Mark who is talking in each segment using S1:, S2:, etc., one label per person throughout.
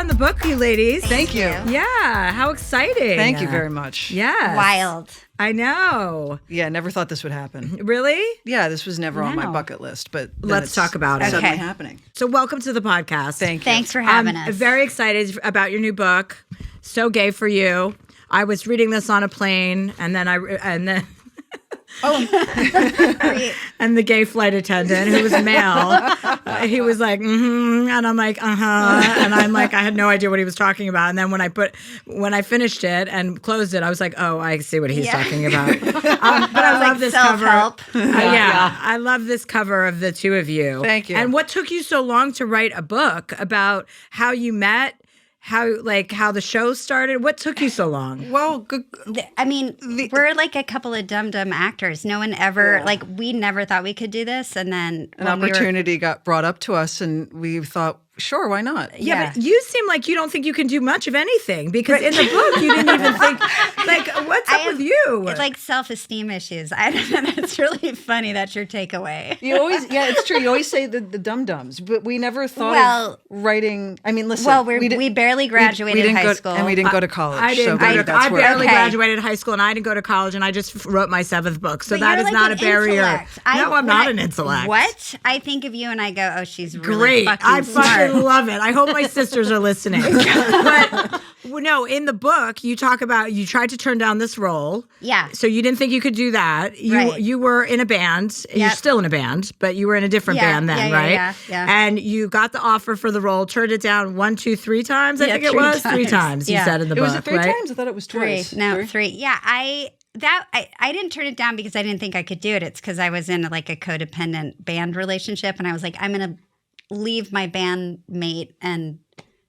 S1: on the book, you ladies.
S2: Thank you.
S1: Yeah, how exciting.
S2: Thank you very much.
S1: Yes.
S3: Wild.
S1: I know.
S2: Yeah, never thought this would happen.
S1: Really?
S2: Yeah, this was never on my
S3: Wow.
S2: bucket list, but then
S1: Let's
S2: it's
S1: talk about it.
S2: suddenly
S3: Okay.
S2: happening.
S1: So welcome to the podcast.
S2: Thank you.
S3: Thanks for having
S1: I'm
S3: us.
S1: very excited about your new book. So gay for you. I was reading this on a plane, and then and the gay flight attendant, who was male, he was like, and I'm like, and I'm like, I had no idea what he was talking about. And then when I finished it and closed it, I was like, oh, I see what he's talking about. But I love this
S3: self-help.
S1: cover. Yeah, I love this cover of the two of you.
S2: Thank you.
S1: And what took you so long to write a book about how you met? How the show started? What took you so long?
S2: Well, good.
S3: I mean, we're like a couple of dumb actors. No one ever, we never thought we could do this. And then
S2: An opportunity got brought up to us, and we thought, sure, why not?
S1: Yeah, but you seem like you don't think you can do much of anything because in the book you didn't even think, what's up with you?
S3: It's like self-esteem issues. I don't know. It's really funny. That's your takeaway.
S2: You always, it's true. You always say the dum-dums, but we never thought of writing. I mean, listen.
S3: Well, we barely graduated high school.
S2: And we didn't go to college.
S1: I didn't.
S2: That's
S1: I
S2: where-
S1: barely
S3: Okay.
S1: graduated high school, and I didn't go to college, and I just wrote my 7th book. So
S3: But
S1: that
S3: you're
S1: is
S3: like
S1: not
S3: an
S1: a barrier.
S3: intellect.
S1: No, I'm not an intellect.
S3: What? I think of you and I go, oh, she's really
S1: Great.
S3: fucking
S1: I
S3: smart.
S1: fucking love it. I hope my sisters are listening. But no, in the book, you talk about you tried to turn down this role.
S3: Yeah.
S1: So you didn't think you could do that. You were in a band. You're
S3: Yep.
S1: still in a band, but you were in a different band then, right?
S3: Yeah.
S1: And you got the offer for the role, turned it down 1, 2, 3 times. I think it
S3: 3
S1: was 3
S3: times.
S1: times. You
S3: Yeah.
S1: said in the
S2: It was
S1: book,
S2: it 3
S1: right?
S2: times? I thought it was
S3: Three.
S2: twice.
S3: No, 3. Yeah. I didn't turn it down because I didn't think I could do it. It's because I was in like a codependent band relationship, and I was like, I'm going to leave my bandmate and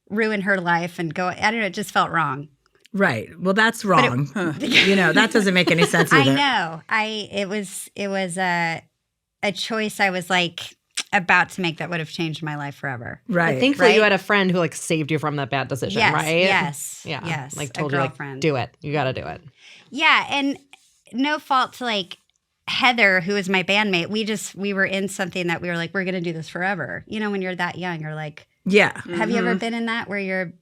S3: ruin her life and go. I don't know. It just felt wrong.
S1: Right. Well, that's wrong. That doesn't make any sense either.
S3: I know. It was a choice I was like about to make that would have changed my life forever.
S1: Right.
S4: But thankfully,
S3: Right?
S4: you had a friend who saved you from that bad decision,
S3: Yes,
S4: right?
S3: yes,
S4: Yeah.
S3: yes, a
S4: Told you
S3: girlfriend.
S4: do it. You got to do it.
S3: Yeah, and no fault to Heather, who is my bandmate. We were in something that we were like, we're going to do this forever. You know, when you're that young, you're like,
S1: Yeah.
S3: have you ever been in that where you're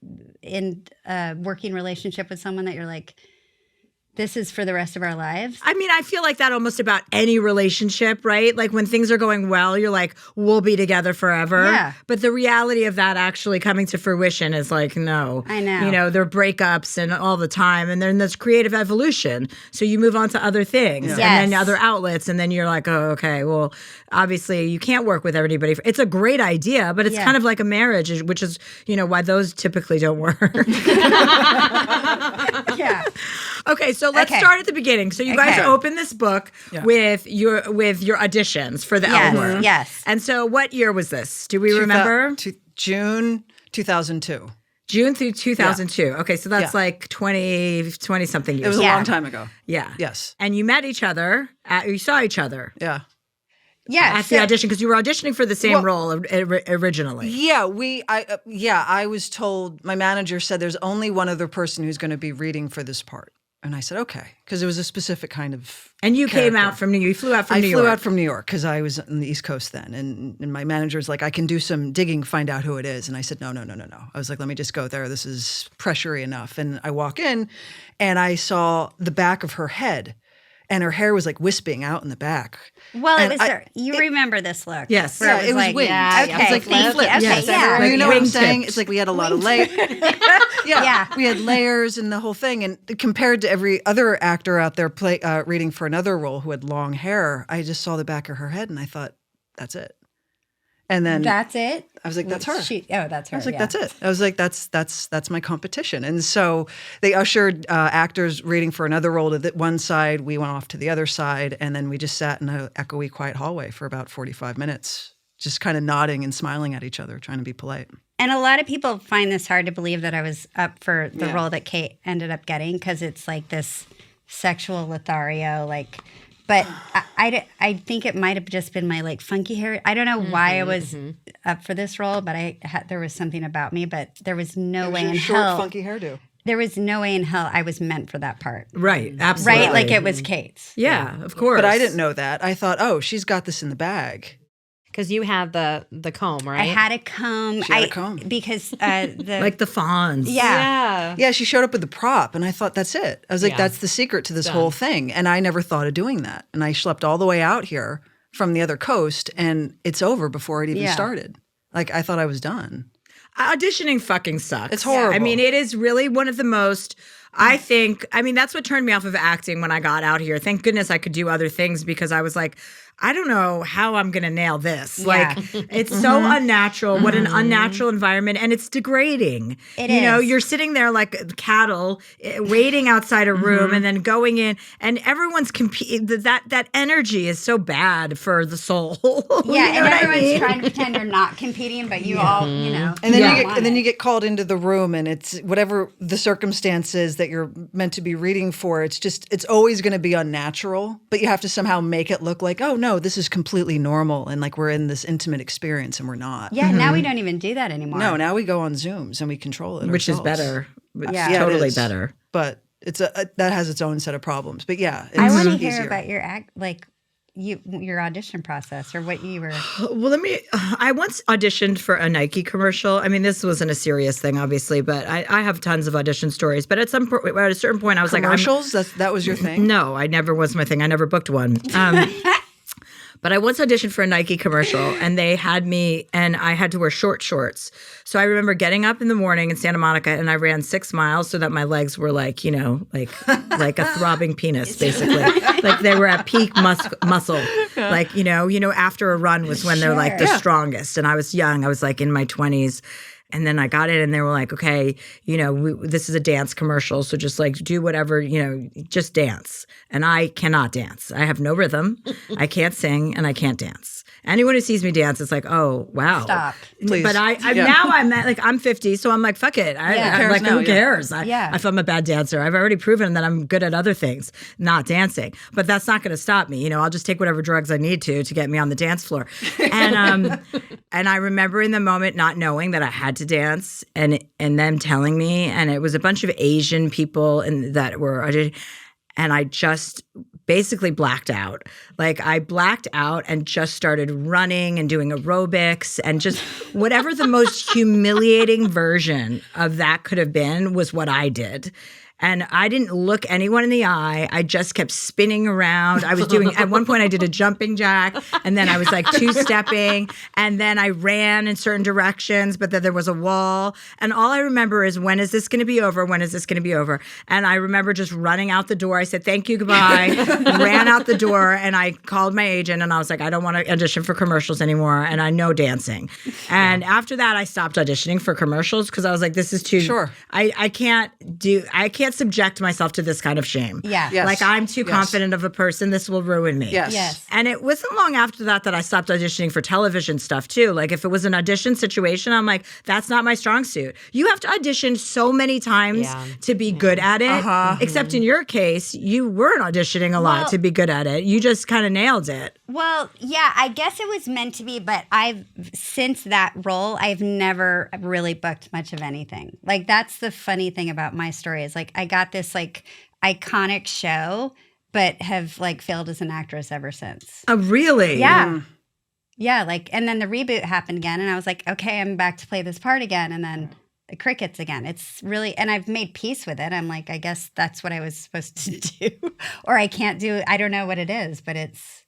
S3: in a working relationship with someone that you're like, this is for the rest of our lives?
S1: I mean, I feel like that almost about any relationship, right? Like when things are going well, you're like, we'll be together forever.
S3: Yeah.
S1: But the reality of that actually coming to fruition is like, no.
S3: I know.
S1: There are breakups and all the time. And then there's creative evolution. So you move on to other things and then
S3: Yes.
S1: other outlets. And then you're like, oh, okay, well, obviously you can't work with everybody. It's a great idea, but it's kind of like a marriage, which is, why those typically don't work.
S3: Yeah.
S1: Okay, so let's start at the beginning. So you guys open this book with your auditions for the
S3: Yes,
S1: album.
S3: yes.
S1: And so what year was this? Do we remember?
S2: June 2002.
S1: June through 2002. Okay, so that's like 20 something years.
S2: It was a long time ago.
S1: Yeah.
S2: Yes.
S1: And you met each other, you saw each other
S2: Yeah.
S3: Yeah.
S1: at the audition because you were auditioning for the same role originally.
S2: Yeah, I was told, my manager said there's only one other person who's going to be reading for this part. And I said, okay, because it was a specific kind of
S1: And you came
S2: character.
S1: out from you flew out from New
S2: I
S1: York.
S2: flew out from New York because I was on the East Coast then. And my manager was like, I can do some digging, find out who it is. And I said, no. I was like, let me just go there. This is pressury enough. And I walk in and I saw the back of her head. And her hair was like wisping out in the back.
S3: Well,
S2: And
S3: it was you remember this look.
S1: Yes.
S3: where
S2: Yeah, it was
S3: like,
S2: winged.
S3: Yeah,
S2: It was
S3: okay,
S2: like
S3: thank you.
S2: flipped.
S3: Okay,
S1: Yes,
S3: yeah.
S1: like
S2: You know what I'm
S1: wingtips.
S2: saying? It's like we had a lot of layers.
S3: Yeah.
S2: We had layers and the whole thing. And compared to every other actor out there reading for another role who had long hair, I just saw the back of her head and I thought, that's it. And then
S3: That's it?
S2: I was like, that's her.
S3: That's her.
S2: I was like, that's it. I was like, that's my competition. And so they ushered actors reading for another role to one side. We went off to the other side. And then we just sat in an echoey, quiet hallway for about 45 minutes, just kind of nodding and smiling at each other, trying to be polite.
S3: And a lot of people find this hard to believe that I was up for the role that Kate ended up getting because it's like this sexual Lothario, but I think it might have just been my funky hair. I don't know why I was up for this role, but there was something about me. But there was no way in hell.
S2: Funky hairdo.
S3: There was no way in hell I was meant for that part.
S1: Right, absolutely.
S3: Right, like it was Kate's.
S1: Yeah, of course.
S2: But I didn't know that. I thought, oh, she's got this in the bag.
S4: Because you had the comb, right?
S3: I had a comb.
S2: She had a comb.
S3: Because
S1: Like the fawns.
S3: yeah.
S2: Yeah, she showed up with the prop, and I thought, that's it. I was like,
S4: Yeah.
S2: that's the secret to this
S4: Done.
S2: whole thing. And I never thought of doing that. And I schlepped all the way out here from the other coast, and it's over before it even started. Like, I thought I was done.
S1: Auditioning fucking sucks.
S2: It's horrible.
S1: I mean, it is really one of the most, that's what turned me off of acting when I got out here. Thank goodness I could do other things because I was like, I don't know how I'm going to nail this.
S3: Yeah.
S1: Like, it's so unnatural. What an unnatural environment. And it's degrading. You know, you're sitting there like cattle waiting outside a room and then going in and everyone's competing. That energy is so bad for the soul.
S3: Yeah,
S1: You know
S3: and
S1: what I
S3: everyone's
S1: mean?
S3: trying to pretend they're not competing, but you all, you know.
S2: And then
S3: don't
S2: you
S3: want
S2: get called into the room, and it's whatever the circumstances that you're meant to be reading for. It's always going to be unnatural, but you have to somehow make it look like, oh no, this is completely normal, and like we're in this intimate experience, and we're not.
S3: Yeah, now we don't even do that anymore.
S2: No, now we go on Zooms and we control it,
S1: Which is
S2: ourselves.
S1: better. It's
S3: Yeah.
S2: Yeah, it
S1: totally
S2: is.
S1: better.
S2: But it's that has its own set of problems. But yeah, it's
S3: I want to
S2: easier.
S3: hear about your your audition process or what you were.
S1: Well, I once auditioned for a Nike commercial. I mean, this wasn't a serious thing, obviously, but I have tons of audition stories. But at a certain point, I was
S2: Commercials? That was your thing?
S1: No, I never was my thing. I never booked one. But I once auditioned for a Nike commercial, and they had me, and I had to wear short shorts. So I remember getting up in the morning in Santa Monica, and I ran 6 miles so that my legs were like, you know, like a throbbing penis, basically. Like they were at peak muscle. Like, you know, after a run was when they're like the strongest. And I was young. I was like in my 20s. And then I got it, and they were like, okay, you know, this is a dance commercial, so just like do whatever, you know, just dance. And I cannot dance. I have no rhythm. I can't sing, and I can't dance. Anyone who sees me dance is like, oh, wow.
S3: Stop.
S2: Please.
S1: But I'm 50, so I'm like, fuck it. Who cares? If I'm a bad dancer, I've already proven that I'm good at other things, not dancing. But that's not going to stop me. You know, I'll just take whatever drugs I need to get me on the dance floor. And and I remember in the moment not knowing that I had to dance, and them telling me, and it was a bunch of Asian people that were, and I just basically blacked out. Like I blacked out and just started running and doing aerobics, and just whatever the most humiliating version of that could have been was what I did. And I didn't look anyone in the eye. I just kept spinning around. I was doing, at one point I did a jumping jack, and then I was like two-stepping, and then I ran in certain directions, but then there was a wall. And all I remember is, when is this going to be over? When is this going to be over? And I remember just running out the door. I said, thank you, goodbye, ran out the door, and I called my agent, and I was like, I don't want to audition for commercials anymore, and I know dancing. And after that, I stopped auditioning for commercials because I was like, this is too,
S2: Sure.
S1: I can't subject myself to this kind of shame.
S3: Yeah.
S2: Yes.
S1: Like I'm too
S2: Yes.
S1: confident of a person. This will ruin me.
S2: Yes.
S3: Yes.
S1: And it wasn't long after that I stopped auditioning for television stuff too. Like if it was an audition situation, I'm like, that's not my strong suit. You have to audition so many times to be good at it. Except in your case, you weren't auditioning a lot to be good at it. You just kind of nailed it.
S3: Well, yeah, I guess it was meant to be, but since that role, I've never really booked much of anything. Like that's the funny thing about my story is like I got this like iconic show, but have like failed as an actress ever since.
S1: Oh, really?
S3: Yeah. Yeah, like, and then the reboot happened again, and I was like, okay, I'm back to play this part again, and then the crickets again. It's really, and I've made peace with it. I'm like, I guess that's what I was supposed to do, or I can't do. I don't know what it is, but it's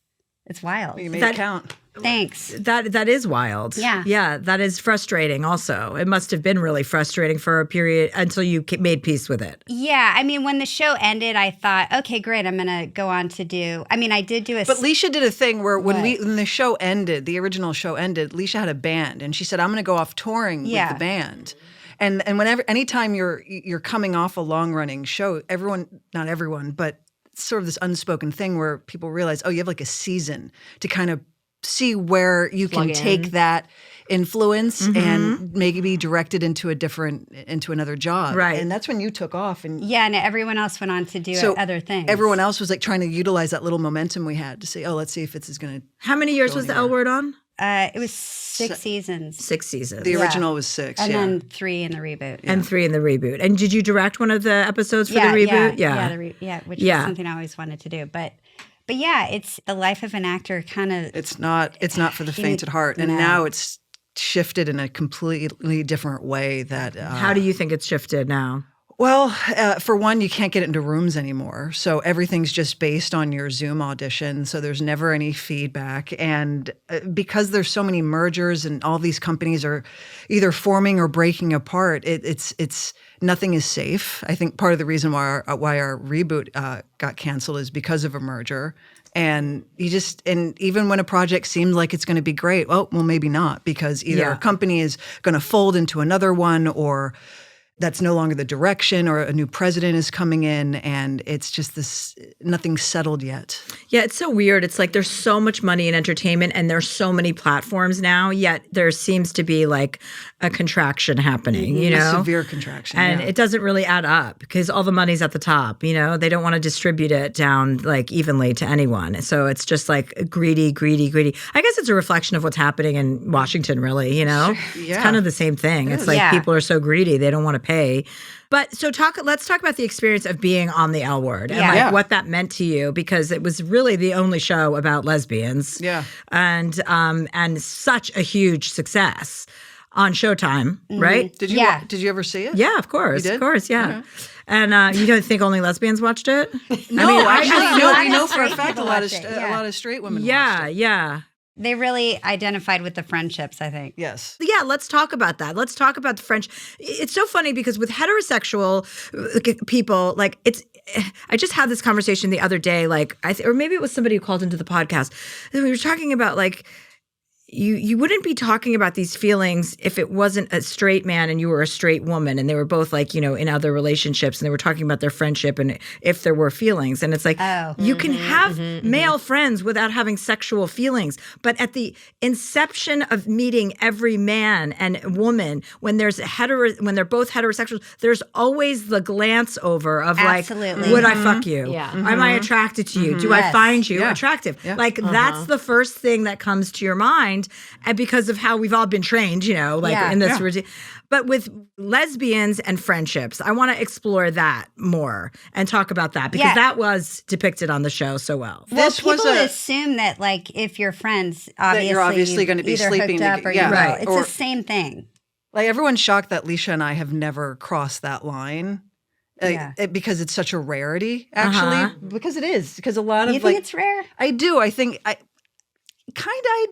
S3: wild.
S2: You made it count.
S3: Thanks.
S1: That is wild.
S3: Yeah.
S1: Yeah, that is frustrating also. It must have been really frustrating for a period until you made peace with it.
S3: Yeah, I mean, when the show ended, I thought, okay, great, I'm going to go on to do, I mean, I did do a...
S2: But Leisha did a thing where when the show ended, the original show ended, Leisha had a band, and she said, I'm going to go off touring with the band. And anytime you're coming off a long-running show, not everyone, but it's sort of this unspoken thing where people realize, oh, you have like a season to kind of see where you can take that influence and maybe direct it into another job.
S1: Right.
S2: And that's when you took off. And
S3: yeah, and everyone else went on to do other things.
S2: Everyone else was like trying to utilize that little momentum we had to say, oh, let's see if it's going to.
S1: How many years was the L Word on?
S3: It was 6 seasons.
S1: 6 seasons.
S2: The original was 6,
S3: and then 3 in the reboot.
S1: And 3 in the reboot. And did you direct one of the episodes for the reboot?
S3: Which is something I always wanted to do. But But yeah, it's the life of an actor kind of.
S2: It's not for the faint at heart. And now it's shifted in a completely different way that.
S1: How do you think it's shifted now?
S2: Well, for one, you can't get into rooms anymore. So everything's just based on your Zoom audition. So there's never any feedback. And because there's so many mergers and all these companies are either forming or breaking apart, it's nothing is safe. I think part of the reason why our reboot got canceled is because of a merger. And and even when a project seems like it's going to be great, well, maybe not, because either a company is going to fold into another one, or that's no longer the direction, or a new president is coming in, and it's just this, nothing's settled yet.
S1: Yeah, it's so weird. It's like there's so much money in entertainment and there's so many platforms now, yet there seems to be like a contraction happening, you know?
S2: A severe contraction.
S1: And it doesn't really add up because all the money's at the top, you know? They don't want to distribute it down like evenly to anyone. So it's just like greedy. I guess it's a reflection of what's happening in Washington, really, you know?
S2: Sure. Yeah.
S1: It's kind of the same thing. It's like people are so greedy, they don't want to pay. But let's talk about the experience of being on the L Word and what that meant to you, because it was really the only show about lesbians.
S2: Yeah.
S1: And such a huge success on Showtime, right?
S2: Did you ever see it?
S1: Yeah, of course.
S2: You did?
S1: Of course, yeah.
S2: Okay.
S1: And you don't think only lesbians watched it?
S2: No, we know for a fact a lot of straight women watched it.
S1: Yeah.
S3: They really identified with the friendships, I think.
S2: Yes.
S1: Yeah, let's talk about that. Let's talk about the French. It's so funny because with heterosexual people, like I just had this conversation the other day, like or maybe it was somebody who called into the podcast. And we were talking about like, you wouldn't be talking about these feelings if it wasn't a straight man and you were a straight woman and they were both like, you know, in other relationships and they were talking about their friendship and if there were feelings. And it's like, you can have male friends without having sexual feelings. But at the inception of meeting every man and woman, when they're both heterosexual, there's always the glance over of like, would I fuck you?
S4: Yeah.
S1: Am I attracted to you? Do I find you attractive? Yeah. Like that's the first thing that comes to your mind. And because of how we've all been trained, you know, like in this routine. But with lesbians and friendships, I want to explore that more and talk about that because that was depicted on the show so well.
S3: Well, people assume that like if you're friends, obviously,
S2: you're obviously going to be sleeping
S3: together.
S2: Right.
S3: It's the same thing.
S2: Like everyone's shocked that Leisha and I have never crossed that line. Because it's such a rarity, actually. Because it is. Because a lot of
S3: you think it's rare?
S2: I do. I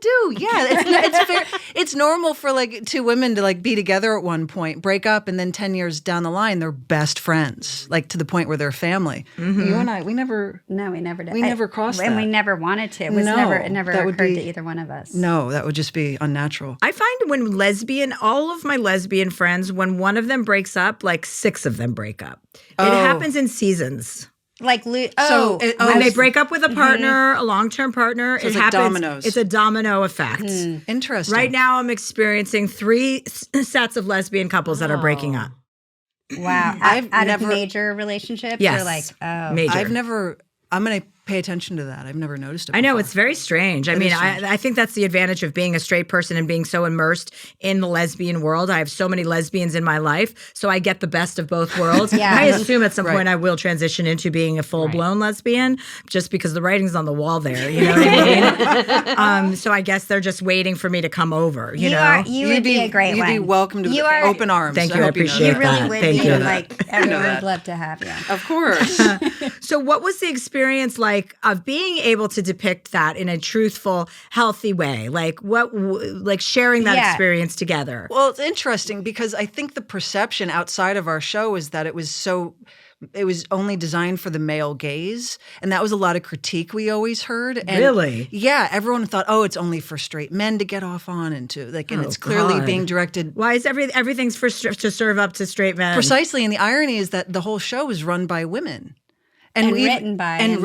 S2: do. Yeah, it's fair. It's normal for like two women to like be together at one point, break up, and then 10 years down the line, they're best friends, like to the point where they're family. You and I, we never did. We never crossed that.
S3: And we never wanted to. It never occurred to either one of us.
S2: No, that would just be unnatural.
S1: I find all of my lesbian friends, when one of them breaks up, like 6 of them break up. It happens in seasons.
S3: Like,
S1: when they break up with a partner, a long-term partner,
S2: so
S1: it
S2: happens.
S1: Like
S2: dominoes.
S1: It's a domino effect.
S2: Interesting.
S1: Right now, I'm experiencing 3 sets of lesbian couples that are breaking up.
S3: Wow. Out of major relationships?
S1: Yes.
S3: Or like,
S1: major.
S2: I'm going to pay attention to that. I've never noticed it before.
S1: I know, it's very strange. I think that's the advantage of being a straight person and being so immersed in the lesbian world. I have so many lesbians in my life, so I get the best of both worlds. I assume at some point I will transition into being a full-blown lesbian just because the writing's on the wall there, you know what I mean? So I guess they're just waiting for me to come over, you know?
S3: You would be a great one.
S2: You'd be welcome to open arms.
S1: Thank you, I appreciate that.
S3: You really would
S1: Thank
S3: be,
S1: you.
S3: like, everyone would love to have you.
S2: Of course.
S1: So what was the experience like of being able to depict that in a truthful, healthy way? Like sharing that experience together?
S2: Well, it's interesting because I think the perception outside of our show is that it was only designed for the male gaze. And that was a lot of critique we always heard. And
S1: really?
S2: Yeah. Everyone thought, it's only for straight men to get off on and it's clearly being directed.
S1: Why is everything's to serve up to straight men?
S2: Precisely. And the irony is that the whole show is run by women.
S3: And written by
S2: and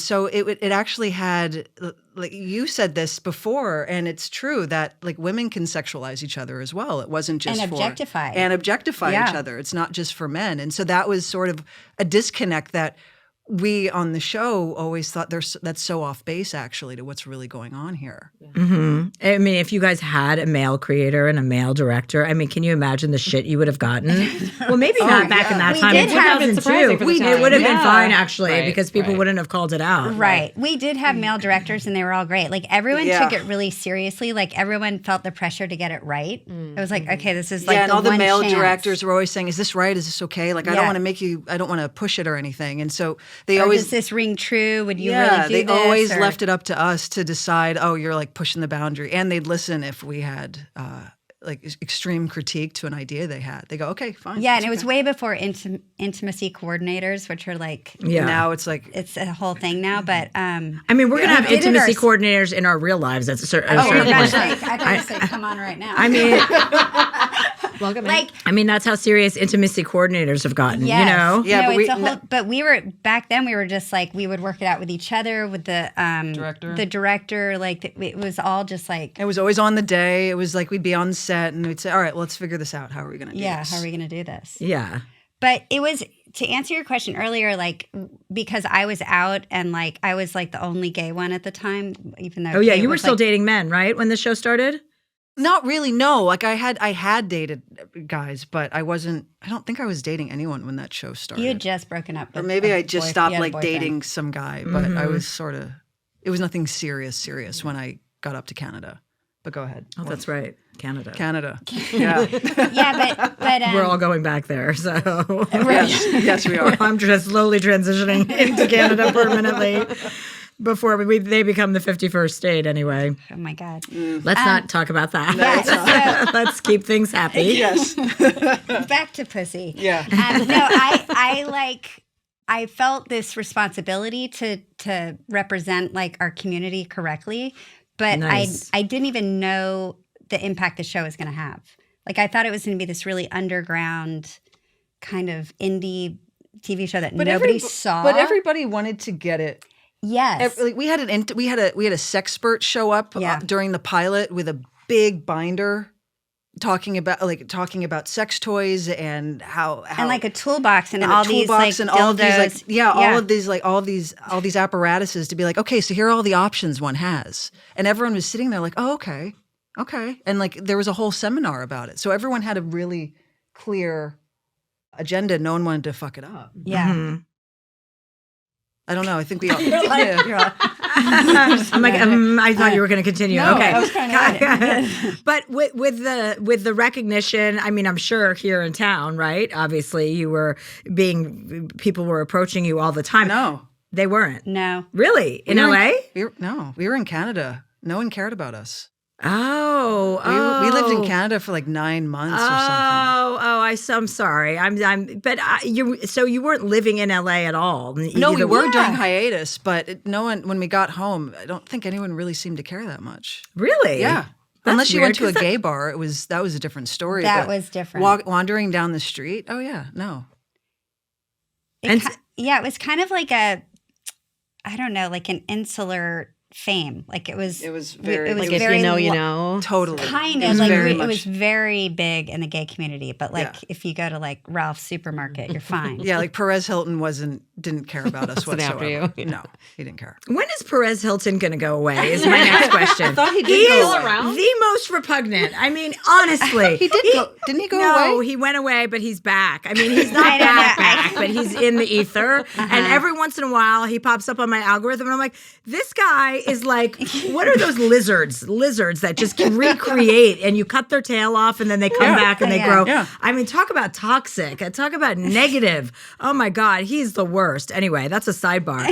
S2: so it actually had, like you said this before, and it's true that like women can sexualize each other as well. It wasn't just
S3: objectify
S2: each other. It's not just for men, and so that was sort of a disconnect that we on the show always thought that's so off base actually to what's really going on here.
S1: Mm-hmm. I mean, if you guys had a male creator and a male director, I mean, can you imagine the shit you would have gotten? Well, maybe not back in that
S3: We
S1: time.
S3: did
S1: In
S3: have-
S1: 2002, it would have been fine actually because people wouldn't have called it out.
S3: Right. We did have male directors and they were all great. Like everyone
S2: Yeah.
S3: took it really seriously. Like everyone felt the pressure to get it right. It was like, okay, this is like
S2: and
S3: the
S2: all the
S3: one
S2: male
S3: chance.
S2: directors were always saying, "Is this right? Is this okay? Like, I don't want to make you. I don't want to push it or anything." And so they
S3: Or
S2: always
S3: does this ring true? Would you
S2: yeah,
S3: really do
S2: they
S3: this?
S2: always
S3: Or-
S2: left it up to us to decide. Oh, you're like pushing the boundary, and they'd listen if we had like extreme critique to an idea they had. They go, "Okay, fine."
S3: Yeah,
S2: it's
S3: and it was
S2: okay."
S3: way before intimacy coordinators, which are like
S2: Now it's like
S3: it's a whole thing now. But
S1: I mean, we're gonna have
S3: We did it
S1: intimacy
S3: our-
S1: coordinators in our real lives. That's a certain.
S3: oh my gosh,
S1: point.
S3: I thought you said come on right now.
S1: I mean,
S4: Welcome.
S3: like
S1: I mean, that's how serious intimacy coordinators have gotten.
S3: yes.
S1: You know.
S2: Yeah,
S3: no,
S2: but
S3: it's
S2: we-
S3: a whole. But we were back then. We were just like we would work it out with each other, with the
S2: Director.
S3: The director, like it was all just like
S2: it was always on the day. It was like we'd be on set and we'd say, "All right, well, let's figure this out. How are we going to do
S3: yeah,
S2: this?"
S3: how are we going to do this?
S1: Yeah.
S3: But it was to answer your question earlier, like because I was out and like I was like the only gay one at the time, even though
S1: Oh yeah,
S3: Kate
S1: you were
S3: was,
S1: still
S3: like,
S1: dating men, right? When the show started.
S2: Not really. No, like I had dated guys, but I wasn't. I don't think I was dating anyone when that show started.
S3: You had just broken up,
S2: or
S3: with
S2: maybe
S3: a
S2: I just
S3: boy-
S2: stopped
S3: you had a
S2: like
S3: boyfriend.
S2: dating some guy, but I was sort of. It was nothing serious when I got up to Canada. But go ahead.
S1: Oh, that's right, Canada.
S2: Canada. Yeah.
S3: Yeah, but
S1: We're all going back there, so
S2: yes, we are.
S1: I'm just slowly transitioning into Canada permanently before they become the 51st state. Anyway,
S3: oh my god.
S1: let's not talk about that.
S3: Yeah,
S1: Let's keep things happy.
S2: Yes.
S3: back to pussy.
S2: Yeah.
S3: No, I felt this responsibility to represent like our community correctly, but
S1: Nice.
S3: I didn't even know the impact the show was going to have. Like I thought it was going to be this really underground kind of indie TV show that nobody saw.
S2: But everybody wanted to get it.
S3: yes,
S2: Like we had a sexpert show up
S3: Yeah.
S2: during the pilot with a big binder talking about sex toys and how
S3: and like a toolbox and
S2: and
S3: all
S2: a
S3: these
S2: toolbox
S3: like
S2: and all of these like
S3: dildos.
S2: all these apparatuses to be like, okay, so here are all the options one has, and everyone was sitting there like, oh, okay, and like there was a whole seminar about it, so everyone had a really clear agenda. No one wanted to fuck it up.
S3: Yeah.
S1: Mhm.
S2: I don't know. I think we all.
S1: I'm like, I thought you were going to continue.
S3: No,
S1: okay,
S3: I was kinda
S1: but with the recognition, I mean, I'm sure here in town, right? Obviously, people were approaching you all the time.
S2: No,
S1: They weren't.
S3: No.
S1: Really? In
S2: We were
S1: LA?
S2: we were in Canada. No one cared about us.
S1: Oh,
S2: We lived in Canada for like 9 months or something.
S1: I'm sorry. But you weren't living in LA at all.
S2: No, we
S1: either
S2: were
S1: way.
S2: during hiatus, but no one. When we got home, I don't think anyone really seemed to care that much.
S1: Really?
S2: Yeah,
S1: That's
S2: unless you went
S1: weird,
S2: to a
S1: 'cause
S2: gay bar, that was a different story.
S3: That
S2: but
S3: was different.
S2: Wandering down the street. Oh yeah, no.
S1: And
S3: Yeah, it was kind of like I don't know, like an insular fame. Like it was
S2: very.
S3: it was
S4: like if
S3: very
S4: you know,
S3: lo-
S4: you know.
S2: Totally.
S3: Kind
S2: It
S3: of
S2: was
S3: like
S2: very
S3: it
S2: much-
S3: was very big in the gay community, but like
S2: Yeah.
S3: if you go to like Ralph's supermarket, you're fine.
S2: Yeah, like Perez Hilton didn't care about us
S4: Wasn't after
S2: whatsoever.
S4: you.
S2: No, he didn't care.
S1: when is Perez Hilton going to go away? Is my next question. I
S2: thought he did
S1: He
S2: go
S1: is
S2: away.
S4: around?
S1: the most repugnant. I mean, honestly,
S2: He did go. Didn't he go
S1: no,
S2: away?
S1: he went away, but he's back. I mean, he's
S3: I
S1: not
S3: don't
S1: back,
S3: know.
S1: but he's in the ether. And every once in a while, he pops up on my algorithm, and I'm like, this guy is like, what are those lizards that just recreate, and you cut their tail off, and then they come back and they
S3: Yeah.
S1: grow.
S2: Yeah.
S1: I mean, talk about toxic. Talk about negative. Oh my God, he's the worst. Anyway, that's a sidebar.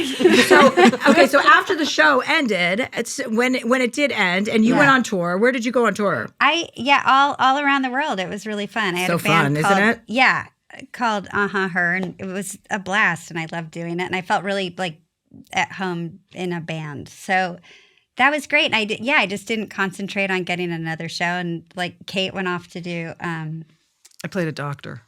S1: So after the show ended, when it did end, and you went on tour. Where did you go on tour?
S3: all around the world. It was really fun. I had
S1: So
S3: a band
S1: fun,
S3: called,
S1: isn't it?
S3: Yeah, called Her, and it was a blast, and I loved doing it, and I felt really like at home in a band. So that was great. And I just didn't concentrate on getting another show, and like Kate went off to do.
S2: I played a doctor.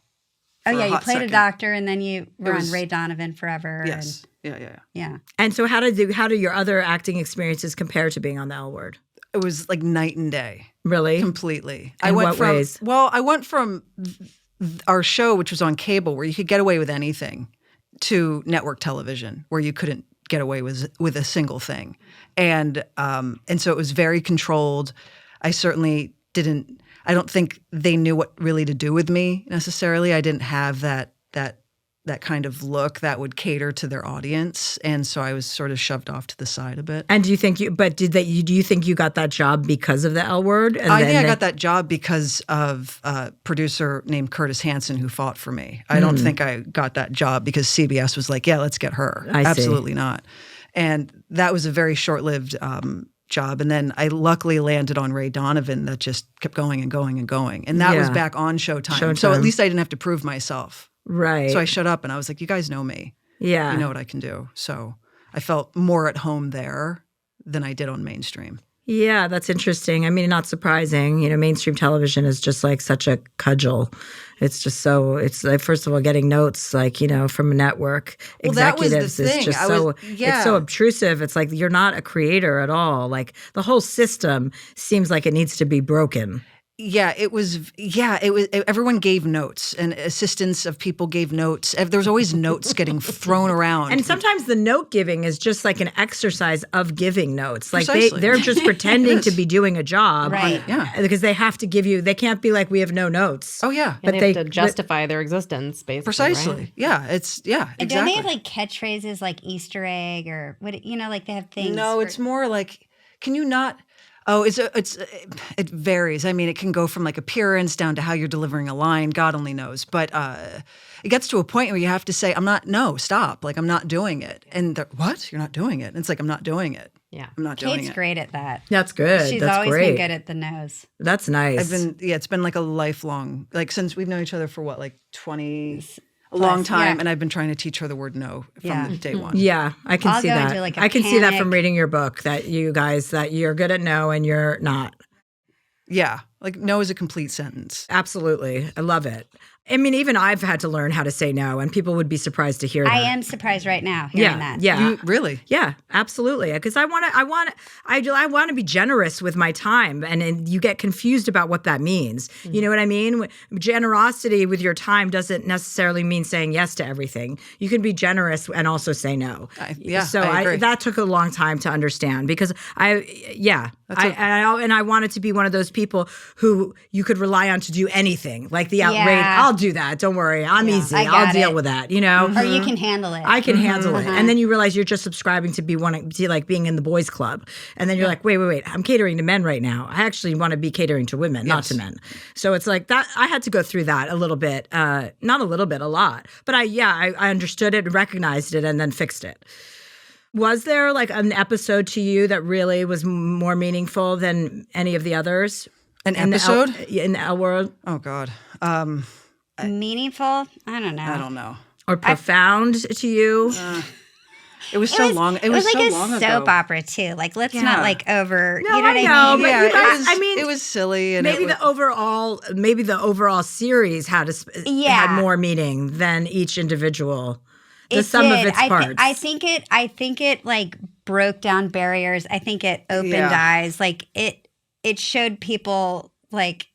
S3: Oh
S2: for a
S3: yeah, you
S2: hot
S3: played
S2: second.
S3: a doctor, and then you were
S2: was-
S3: on Ray Donovan forever.
S2: Yes.
S3: And,
S2: Yeah.
S3: yeah.
S1: And so how do your other acting experiences compare to being on the L Word?
S2: It was like night and day.
S1: Really?
S2: Completely.
S1: In what ways?
S2: Well, I went from our show, which was on cable, where you could get away with anything, to network television where you couldn't get away with a single thing. And so it was very controlled. I certainly didn't, I don't think they knew what really to do with me necessarily. I didn't have that kind of look that would cater to their audience. And so I was sort of shoved off to the side a bit.
S1: And do you think do you think you got that job because of the L word?
S2: I think I got that job because of a producer named Curtis Hanson who fought for me. I don't think I got that job because CBS was like, yeah, let's get her.
S1: I see.
S2: Absolutely not. And that was a very short-lived job. And then I luckily landed on Ray Donovan that just kept going and going and going. And that was back on Showtime. So at least I didn't have to prove myself.
S1: Right.
S2: So I showed up and I was like, you guys know me.
S1: Yeah.
S2: You know what I can do. So I felt more at home there than I did on mainstream.
S1: Yeah, that's interesting. I mean, not surprising. Mainstream television is just like such a cudgel. It's just so, it's like, first of all, getting notes, like, from a network executives is just it's so obtrusive. It's like you're not a creator at all. Like the whole system seems like it needs to be broken.
S2: Yeah, it was. Everyone gave notes, and assistants of people gave notes. There was always notes getting thrown around.
S1: And sometimes the note giving is just like an exercise of giving notes. Like
S2: Precisely.
S1: they're just pretending to be doing a job,
S3: Right?
S2: Yeah,
S1: because they have to give you. They can't be like, we have no notes.
S2: Oh yeah,
S4: But they have to justify their existence, basically.
S2: precisely.
S4: Right?
S2: Yeah, exactly.
S3: And don't they have like catchphrases like Easter egg or what? Like they have things.
S2: No, it's more like, can you not? Oh, it varies. I mean, it can go from like appearance down to how you're delivering a line. God only knows. But it gets to a point where you have to say, stop. Like, I'm not doing it. And they're, what? You're not doing it? And it's like, I'm not doing it.
S4: Yeah.
S2: I'm not doing
S3: Kate's
S2: it.
S3: great at that.
S1: That's good.
S3: She's
S1: That's
S3: always
S1: great.
S3: been good at the nose.
S1: That's nice.
S2: It's been like a lifelong, like since we've known each other for what, like 20, a long time.
S3: Yeah.
S2: And I've been trying to teach her the word no from day one.
S1: Yeah, I can
S3: I'll
S1: see
S3: go
S1: that.
S3: into, like, a
S1: I can see that from
S3: panic.
S1: reading your book, that you guys, that you're good at no and you're not.
S2: Yeah. Like no is a complete sentence.
S1: Absolutely. I love it. I mean, even I've had to learn how to say no, and people would be surprised to hear that.
S3: I am surprised right now hearing that.
S1: Yeah.
S2: Really?
S1: Yeah, absolutely. Because I want to be generous with my time, and you get confused about what that means.
S2: Mm-hmm.
S1: You know what I mean? Generosity with your time doesn't necessarily mean saying yes to everything. You can be generous and also say no.
S2: I agree.
S1: That took a long time to understand, because I wanted to be one of those people who you could rely on to do anything, like the outrage.
S3: Yeah.
S1: I'll do that. Don't worry. I'm easy.
S3: I
S1: I'll
S3: got
S1: deal
S3: it.
S1: with that.
S3: Or you can handle it.
S1: I can handle it. And then you realize you're just subscribing to being in the boys club. And then you're like, wait. I'm catering to men right now. I actually want to be catering to women, not to men. So it's like that. I had to go through that a little bit. Not a little bit, a lot. But I understood it, recognized it, and then fixed it. Was there like an episode to you that really was more meaningful than any of the others?
S2: An episode?
S1: In the L World?
S2: Oh, God.
S3: Meaningful? I don't know.
S2: I don't know.
S1: Or profound to you?
S2: It was so long. It was
S3: like
S2: so
S3: a
S2: long
S3: soap
S2: ago.
S3: opera too. Like let's not like over.
S1: No,
S3: you know
S1: I
S3: what
S1: know,
S3: I mean?
S1: but
S2: Yeah,
S1: you guys,
S2: it was silly. And
S1: maybe the overall series had had more meaning than each individual. The sum of its parts.
S3: I think it like broke down barriers. I think it opened eyes. Like it showed people like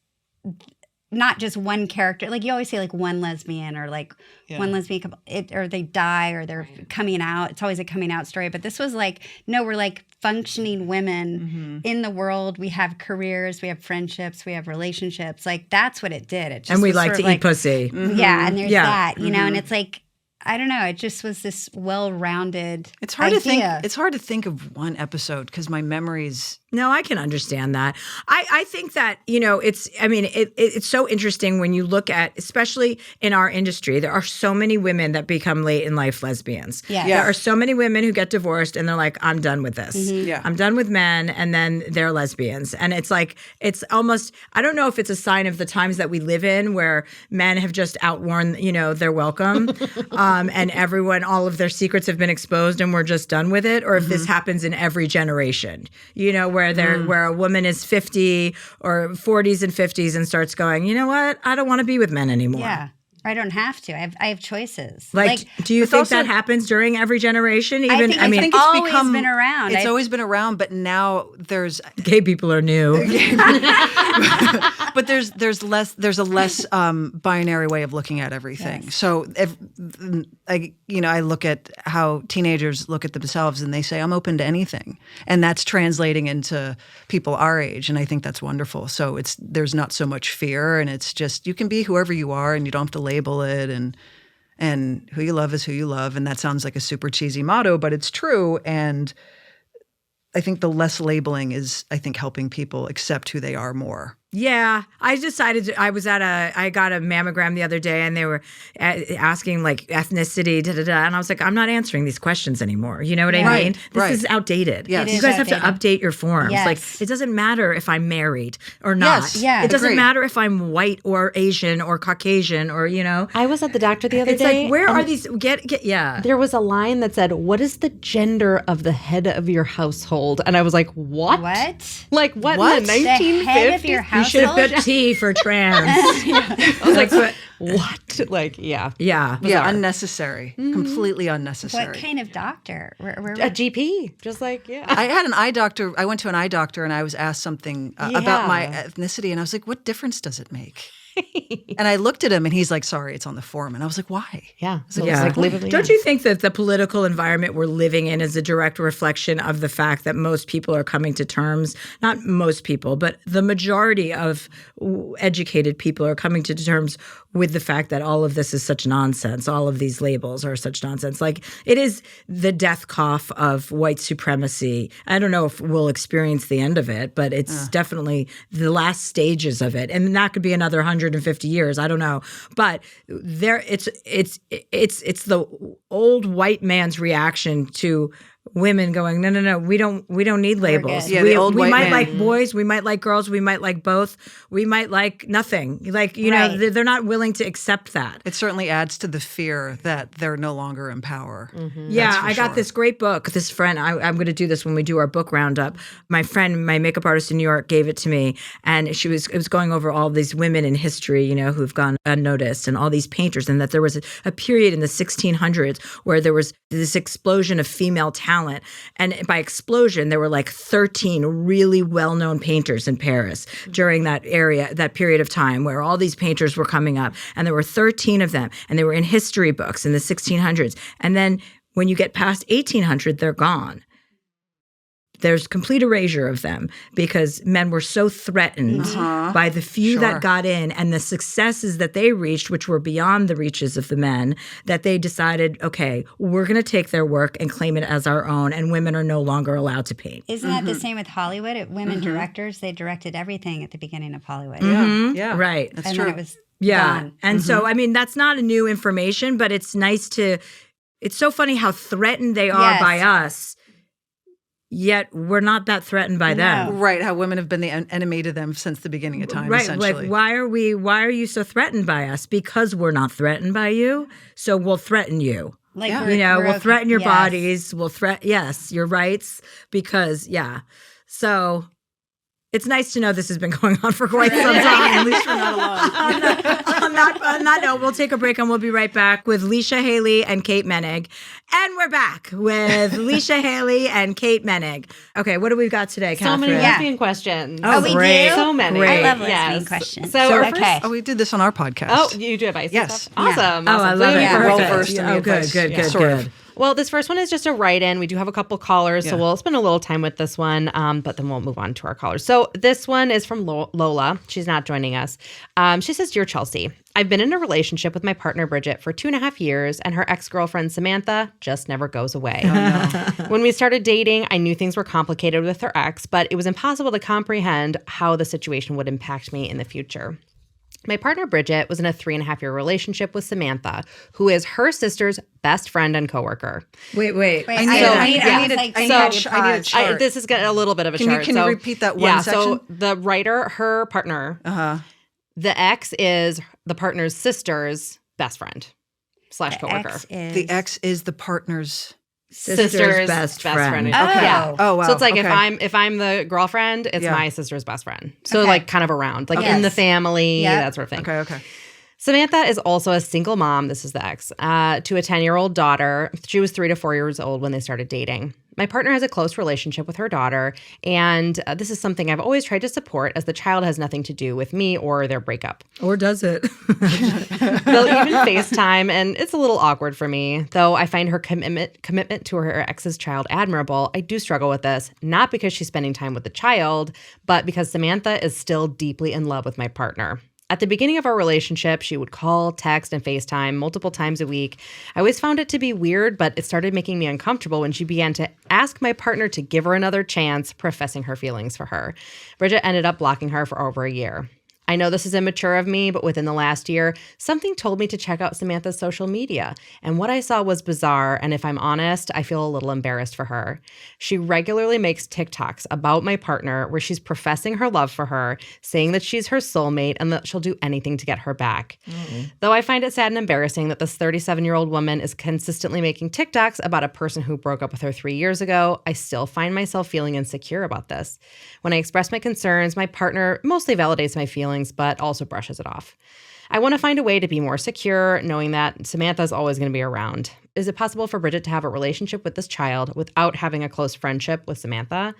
S3: not just one character. Like you always say like one lesbian or like one lesbian couple, or they die or they're coming out. It's always a coming out story. But this was like, no, we're like functioning women in the world. We have careers, we have friendships, we have relationships. Like that's what it did. It just
S1: and we
S3: was
S1: like
S3: sort
S1: to
S3: of
S1: eat pussy.
S3: Yeah, and there's that, you know, and it's like, I don't know. It just was this well-rounded
S2: It's hard
S3: idea.
S2: to think. It's hard to think of one episode because my memories.
S1: No, I can understand that. I think that, it's so interesting when you look at, especially in our industry, there are so many women that become late in life lesbians.
S3: Yeah.
S1: There are so many women who get divorced and they're like, I'm done with this.
S2: Yeah.
S1: I'm done with men, and then they're lesbians. And it's like, it's almost, I don't know if it's a sign of the times that we live in where men have just outworn, their welcome. And all of their secrets have been exposed and we're just done with it. Or if this happens in every generation, where a woman is 50 or 40s and 50s and starts going, you know what? I don't want to be with men anymore.
S3: Yeah. I don't have to. I have choices.
S1: Like, do you think that happens during every generation? Even
S3: I think it's always been around.
S2: It's always been around, but now there's
S1: gay people are new.
S2: But there's a less binary way of looking at everything. Yes. So I look at how teenagers look at themselves and they say, I'm open to anything. And that's translating into people our age. And I think that's wonderful. So there's not so much fear, and it's just you can be whoever you are and you don't have to label it, and who you love is who you love. And that sounds like a super cheesy motto, but it's true. And I think the less labeling is, I think, helping people accept who they are more.
S1: Yeah, I decided I got a mammogram the other day, and they were asking like ethnicity, and I was like, I'm not answering these questions anymore. You know what I mean? This is outdated. Yes. You guys have to update your forms. Yes. Like, it doesn't matter if I'm married or not.
S2: Yes. Yeah.
S1: It doesn't matter if I'm white or Asian or Caucasian or,
S4: I was at the doctor the other day.
S1: It's like, where are these? Yeah.
S4: There was a line that said, "What is the gender of the head of your household?" And I was like, "What?
S3: What?
S4: Like what? In the 1950s?
S3: The head of your household?
S1: You should have put T for trans."
S4: I was like, what? Like, yeah.
S2: Unnecessary. Completely unnecessary.
S3: What kind of doctor?
S4: A GP. Just like,
S2: I had an eye doctor. I went to an eye doctor and I was asked something about my ethnicity, and I was like, what difference does it make? And I looked at him and he's like, sorry, it's on the form. And I was like, why?
S4: Yeah.
S1: So don't you think that the political environment we're living in is a direct reflection of the fact that most people are coming to terms, not most people, but the majority of educated people are coming to terms with the fact that all of this is such nonsense. All of these labels are such nonsense. Like, it is the death cough of white supremacy. I don't know if we'll experience the end of it, but it's definitely the last stages of it. And that could be another 150 years. I don't know. But it's the old white man's reaction to women going, no, we don't need labels.
S2: Yeah,
S1: we
S2: old white
S1: might
S2: man.
S1: like boys, we might like girls, we might like both, we might like nothing. Like, know, they're not willing to accept that.
S2: It certainly adds to the fear that they're no longer in power.
S1: Mm-hmm. Yeah, I got this great book. This friend, I'm going to do this when we do our book roundup. My friend, my makeup artist in New York, gave it to me, and it was going over all these women in history, who've gone unnoticed, and all these painters, and that there was a period in the 1600s where there was this explosion of female talent. And by explosion, there were like 13 really well-known painters in Paris during that period of time where all these painters were coming up. And there were 13 of them, and they were in history books in the 1600s. And then when you get past 1800, they're gone. There's complete erasure of them because men were so threatened by the few that got in and the successes that they reached, which were beyond the reaches of the men, that they decided, okay, we're going to take their work and claim it as our own, and women are no longer allowed to paint.
S3: Isn't that the same with Hollywood? Women directors, they directed everything at the beginning of Hollywood.
S2: Yeah.
S1: Right.
S2: That's true.
S3: Then it was gone.
S1: And so, I mean, that's not a new information, but it's nice it's so funny how threatened they are by us. Yet we're not that threatened by them.
S2: Right, how women have been the enemy to them since the beginning of time, essentially.
S1: Like, why are you so threatened by us? Because we're not threatened by you, so we'll threaten you.
S3: Like,
S1: we'll threaten your bodies, we'll your rights, because, So it's nice to know this has been going on for quite some time.
S2: At least we're not alone.
S1: On that note, we'll take a break and we'll be right back with Leisha Hailey and Kate Moennig. And we're back with Leisha Hailey and Kate Moennig. Okay, what do we got today, Catherine?
S4: So many lesbian questions.
S1: Oh,
S3: we
S1: great.
S3: do?
S4: So many.
S1: Great.
S3: I love lesbian questions.
S4: So our first,
S2: we did this on our podcast.
S4: Oh, you do advice?
S2: Yes.
S4: Awesome.
S1: Oh, I love it.
S2: We're well
S1: Perfect.
S2: versed in the advice.
S1: Good.
S4: Well, this first one is just a write-in. We do have a couple callers, so we'll spend a little time with this one, but then we'll move on to our callers. So this one is from Lola. She's not joining us. She says, Dear Chelsea, I've been in a relationship with my partner, Bridget, for 2.5 years, and her ex-girlfriend, Samantha, just never goes away. Oh, no. When we started dating, I knew things were complicated with her ex, but it was impossible to comprehend how the situation would impact me in the future. My partner, Bridget, was in a 3.5-year relationship with Samantha, who is her sister's best friend and coworker.
S1: Wait.
S2: I need a chart.
S4: This is a little bit of a chart.
S2: Can you repeat that one section?
S4: So the writer, her partner, the ex is the partner's sister's best friend / coworker.
S2: The ex is the partner's
S1: sister's best friend.
S3: Okay.
S4: Yeah.
S2: Oh, wow.
S4: So it's like
S2: okay.
S4: if I'm the girlfriend, it's my sister's best friend. So like kind of around, like in the family, that sort of thing.
S2: Okay.
S4: Samantha is also a single mom, this is the ex, to a 10-year-old daughter. She was 3 to 4 years old when they started dating. My partner has a close relationship with her daughter, and this is something I've always tried to support as the child has nothing to do with me or their breakup.
S1: Or does it?
S4: They'll even FaceTime, and it's a little awkward for me. Though I find her commitment to her ex's child admirable, I do struggle with this, not because she's spending time with the child, but because Samantha is still deeply in love with my partner. At the beginning of our relationship, she would call, text, and FaceTime multiple times a week. I always found it to be weird, but it started making me uncomfortable when she began to ask my partner to give her another chance, professing her feelings for her. Bridget ended up blocking her for over a year. I know this is immature of me, but within the last year, something told me to check out Samantha's social media. And what I saw was bizarre, and if I'm honest, I feel a little embarrassed for her. She regularly makes TikToks about my partner where she's professing her love for her, saying that she's her soulmate and that she'll do anything to get her back. Though I find it sad and embarrassing that this 37-year-old woman is consistently making TikToks about a person who broke up with her 3 years ago, I still find myself feeling insecure about this. When I express my concerns, my partner mostly validates my feelings, but also brushes it off. I want to find a way to be more secure, knowing that Samantha's always going to be around. Is it possible for Bridget to have a relationship with this child without having a close friendship with Samantha?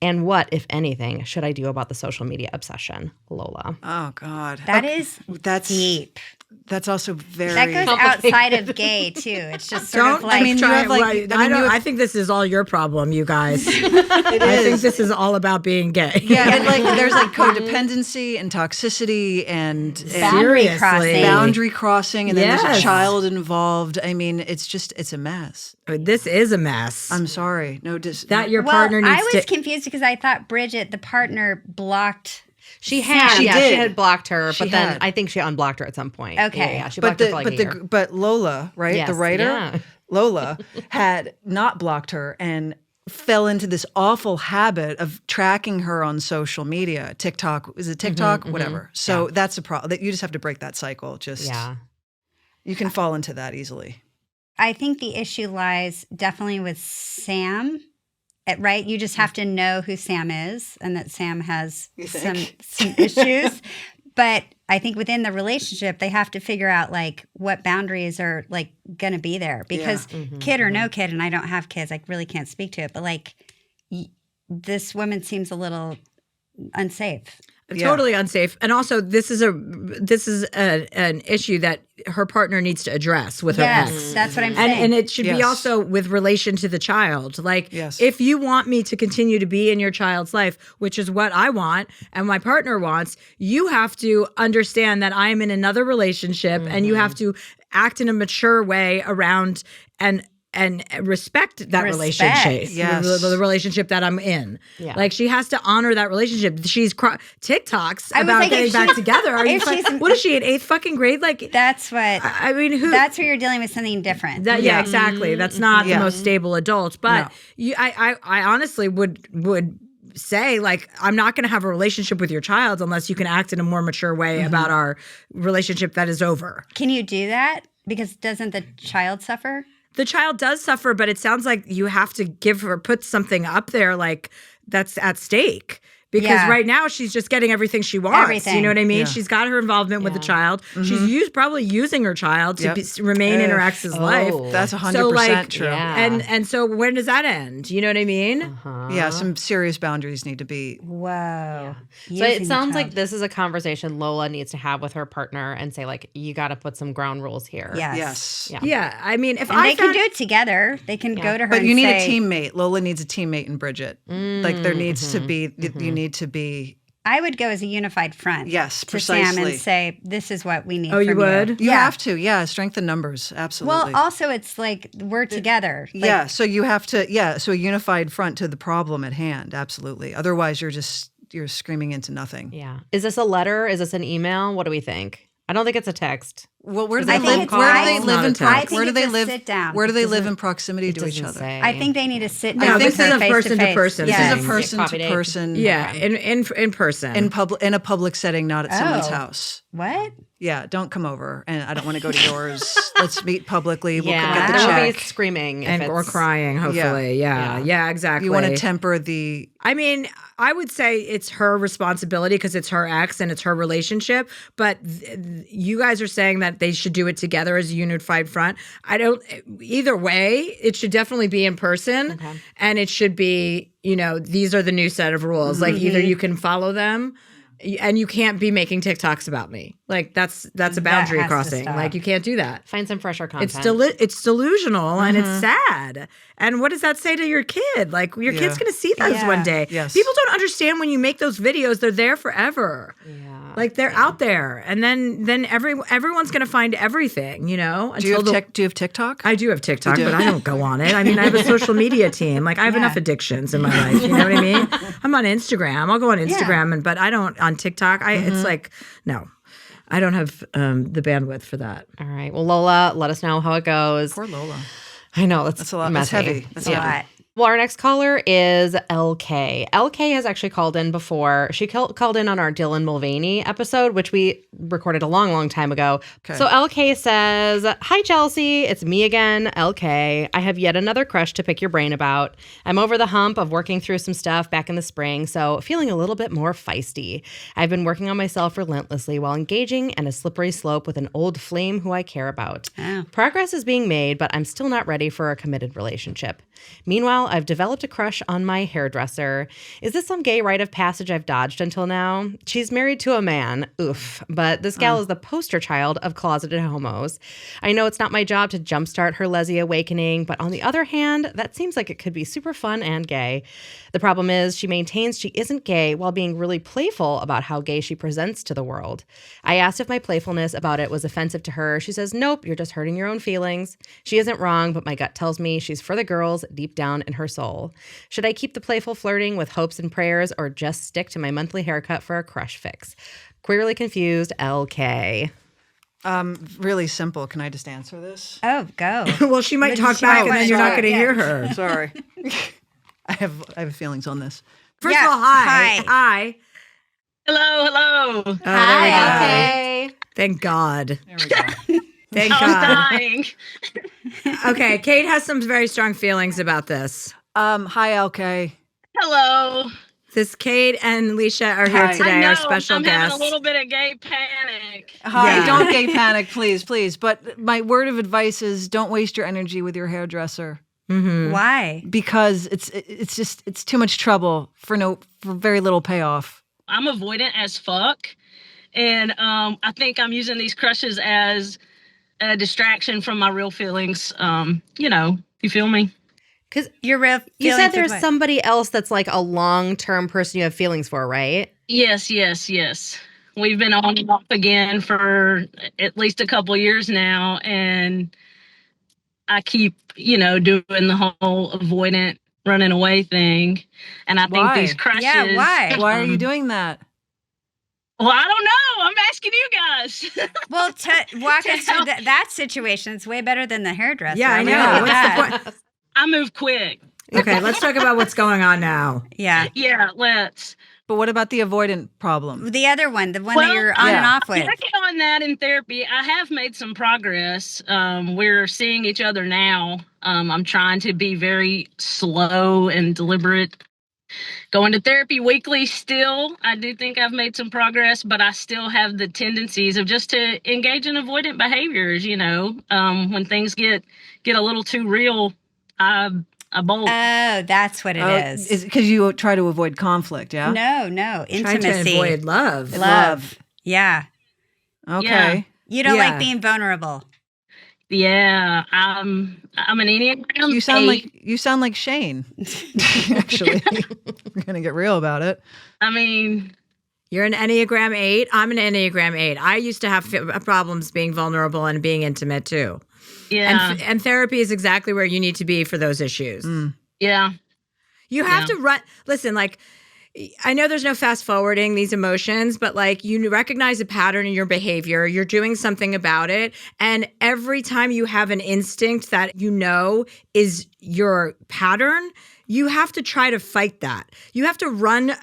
S4: And what, if anything, should I do about the social media obsession? Lola.
S2: Oh, God.
S3: That's deep.
S2: That's also very
S3: That goes outside of gay too. It's just sort of like
S1: I think this is all your problem, you guys. I think this is all about being gay.
S2: Yeah, and there's codependency and toxicity and boundary crossing, and then there's a child involved. I mean, it's a mess.
S1: This is a mess.
S2: I'm sorry.
S1: That your partner needs to.
S3: I was confused because I thought Bridget, the partner, blocked.
S4: She had blocked her, then I think she unblocked her at some point.
S3: Okay.
S4: Yeah, she blocked her for like a year.
S2: But Lola, right,
S4: yes,
S2: the writer, Lola had not blocked her and fell into this awful habit of tracking her on social media. TikTok, is it TikTok? Whatever. So that's a problem. You just have to break that cycle. You can fall into that easily.
S3: I think the issue lies definitely with Sam. Right? You just have to know who Sam is and that Sam has some issues. But I think within the relationship, they have to figure out what boundaries are going to be there. Because kid or no kid, and I don't have kids, I really can't speak to it. But this woman seems a little unsafe.
S1: Totally unsafe. And also this is an issue that her partner needs to address with her ex.
S3: Yes, that's what I'm saying.
S1: And it should be also with relation to the child. If you want me to continue to be in your child's life, which is what I want and my partner wants, you have to understand that I'm in another relationship and you have to act in a mature way around and respect that relationship, the relationship that I'm in. Yeah. She has to honor that relationship. She's TikToks about getting back together. What is she in 8th fucking grade?
S3: That's what. I mean, that's where you're dealing with something different.
S1: Exactly. That's not the most stable adult. But I honestly would say I'm not going to have a relationship with your child unless you can act in a more mature way about our relationship that is over.
S3: Can you do that? Because doesn't the child suffer?
S1: The child does suffer, but it sounds like you have to put something up there that's at stake. Because right now she's just getting everything she wants.
S3: Everything.
S1: You know what I mean?
S2: Yeah.
S1: She's got her involvement with the child. She's probably using her child to remain in her ex's life.
S2: That's 100% true.
S1: Yeah. And so when does that end? You know what I mean?
S2: Yeah, some serious boundaries need to be.
S3: Whoa.
S4: Yeah. So it sounds like this is a conversation Lola needs to have with her partner and say you got to put some ground rules here.
S3: Yes.
S1: Yeah. I mean, if
S3: they can do it together, they can go to her.
S2: But you need a teammate. Lola needs a teammate in Bridget. There needs to be. You need to be.
S3: I would go as a unified front.
S2: Yes,
S3: to Sam and say, this is what we need.
S1: Oh, you would?
S2: You have to. Yeah, strength in numbers. Absolutely.
S3: Well, also it's we're together.
S2: So you have to. So a unified front to the problem at hand. Absolutely. Otherwise, you're screaming into nothing.
S4: Yeah. Is this a letter? Is this an email? What do we think? I don't think it's a text.
S2: Well, where do
S3: I
S2: they
S3: think
S2: live?
S3: it's
S2: Where do
S3: nice.
S2: they live
S1: Not
S2: in?
S1: a text.
S3: I
S2: Where do
S3: think
S2: they
S3: it's a
S2: live?
S3: sit-down.
S2: Where do they live
S4: doesn't-
S2: in proximity
S4: It
S2: to each
S4: doesn't
S2: other?
S4: say.
S3: I think they need to sit
S1: No,
S3: down.
S1: this
S3: with
S1: is
S3: her
S1: a
S3: face
S1: person to
S3: face.
S1: person.
S2: This
S3: Yes.
S2: is a person
S4: Coffee
S2: to
S4: date.
S2: person.
S1: Yeah, in person.
S2: In a public setting, not at someone's
S3: Oh.
S2: house.
S3: What?
S2: Yeah, don't come over, and I don't want to go to yours. Let's meet publicly. We'll
S4: Yeah,
S2: get the
S4: there will be
S2: check.
S4: screaming if
S1: or
S4: it's
S1: crying, hopefully. Yeah, exactly.
S2: You want to temper the.
S1: I mean, I would say it's her responsibility because it's her ex and it's her relationship. But you guys are saying that they should do it together as a unified front. I don't. Either way, it should definitely be in person, and it should be. These are the new set of rules. Like either you can follow them. And you can't be making TikToks about me. Like that's a boundary
S3: has to
S1: crossing.
S3: stop.
S1: Like you can't do that.
S4: Find some fresher content.
S1: It's delusional and it's sad. And what does that say to your kid? Like your kid's going to see those one day.
S2: Yes.
S1: People don't understand when you make those videos, they're there forever.
S4: Yeah.
S1: Like they're out there, and then everyone's going to find everything.
S2: Do you have TikTok?
S1: I do have TikTok, but I don't go on it. I mean, I have a social media team. Like I have enough addictions in my life. You know what I mean? I'm on Instagram. I'll go on Instagram, but I don't on TikTok. It's like no, I don't have the bandwidth for that.
S4: All right. Well, Lola, let us know how it goes.
S2: Poor Lola.
S4: I know that's
S2: a lot.
S4: Messy.
S2: That's heavy. That's
S3: a lot.
S4: Well, our next caller is LK. LK has actually called in before. She called in on our Dylan Mulvaney episode, which we recorded a long, long time ago.
S2: Okay.
S4: So LK says, "Hi, Chelsea. It's me again, LK. I have yet another crush to pick your brain about. I'm over the hump of working through some stuff back in the spring, so feeling a little bit more feisty. I've been working on myself relentlessly while engaging in a slippery slope with an old flame who I care about.
S3: Oh.
S4: Progress is being made, but I'm still not ready for a committed relationship. Meanwhile, I've developed a crush on my hairdresser. Is this some gay rite of passage I've dodged until now? She's married to a man. Oof. But this gal is the poster child of closeted homos. I know it's not my job to jumpstart her lesbian awakening, but on the other hand, that seems like it could be super fun and gay. The problem is she maintains she isn't gay while being really playful about how gay she presents to the world. I asked if my playfulness about it was offensive to her. She says, nope, you're just hurting your own feelings. She isn't wrong, but my gut tells me she's for the girls deep down in her soul. Should I keep the playful flirting with hopes and prayers or just stick to my monthly haircut for a crush fix? Queerly confused, LK."
S2: Really simple. Can I just answer this?
S3: Oh, go.
S1: Well, she might talk back, and then you're not going to hear her.
S2: Sorry. I have feelings on this.
S1: First of all, hi.
S5: Hello.
S1: Oh,
S4: Hi, LK.
S1: Thank God.
S2: There we go.
S1: Thank
S5: I was
S1: God.
S5: dying.
S1: Okay, Kate has some very strong feelings about this.
S2: Hi, LK.
S5: Hello.
S1: This Kate and Leisha are here
S2: Hi.
S1: today,
S5: I know,
S1: our special
S5: I'm
S1: guests.
S5: having a little bit of gay panic.
S2: Hi.
S1: Yeah.
S2: Don't gay panic, please. But my word of advice is don't waste your energy with your hairdresser
S3: Why?
S2: because it's too much trouble for very little payoff.
S5: I'm avoidant as fuck. And I think I'm using these crushes as a distraction from my real feelings. You feel me?
S4: Because
S3: Your real
S4: you said
S3: feelings
S4: there's
S3: is what?
S4: somebody else that's like a long-term person you have feelings for, right?
S5: Yes. We've been on and off again for at least a couple years now. And I keep, doing the whole avoidant running away thing. And I
S2: Why?
S5: think these crushes.
S3: Yeah, why?
S2: Why are you doing that?
S5: Well, I don't know. I'm asking you guys.
S3: Well, walk us through that situation. It's way better than the hairdresser.
S1: Yeah, I know.
S3: Yeah.
S1: What's the point?
S5: I move quick.
S1: Okay, let's talk about what's going on now.
S3: Yeah.
S5: Yeah, let's.
S2: But what about the avoidant problem?
S3: The other one, the one
S5: Well,
S3: that you're on and off with.
S5: Working on that in therapy, I have made some progress. We're seeing each other now. I'm trying to be very slow and deliberate. Going to therapy weekly still. I do think I've made some progress, but I still have the tendencies of just to engage in avoidant behaviors, when things get a little too real, I bolt.
S3: Oh, that's what it is.
S2: Is because you try to avoid conflict, yeah?
S3: No,
S1: Trying
S3: intimacy.
S1: to avoid love.
S3: Love. Yeah.
S2: Okay.
S5: Yeah.
S3: You don't
S1: Yeah.
S3: like being vulnerable.
S5: Yeah, I'm an Enneagram.
S2: You sound like Shane. Actually, we're gonna get real about it.
S5: I mean,
S1: You're an Enneagram 8. I'm an Enneagram 8. I used to have problems being vulnerable and being intimate too.
S5: yeah,
S1: And therapy is exactly where you need to be for those issues.
S5: yeah.
S1: You have to run. Listen, like I know there's no fast forwarding these emotions, but like you recognize a pattern in your behavior, you're doing something about it. And every time you have an instinct that you know is your pattern, you have to try to fight that. You have to run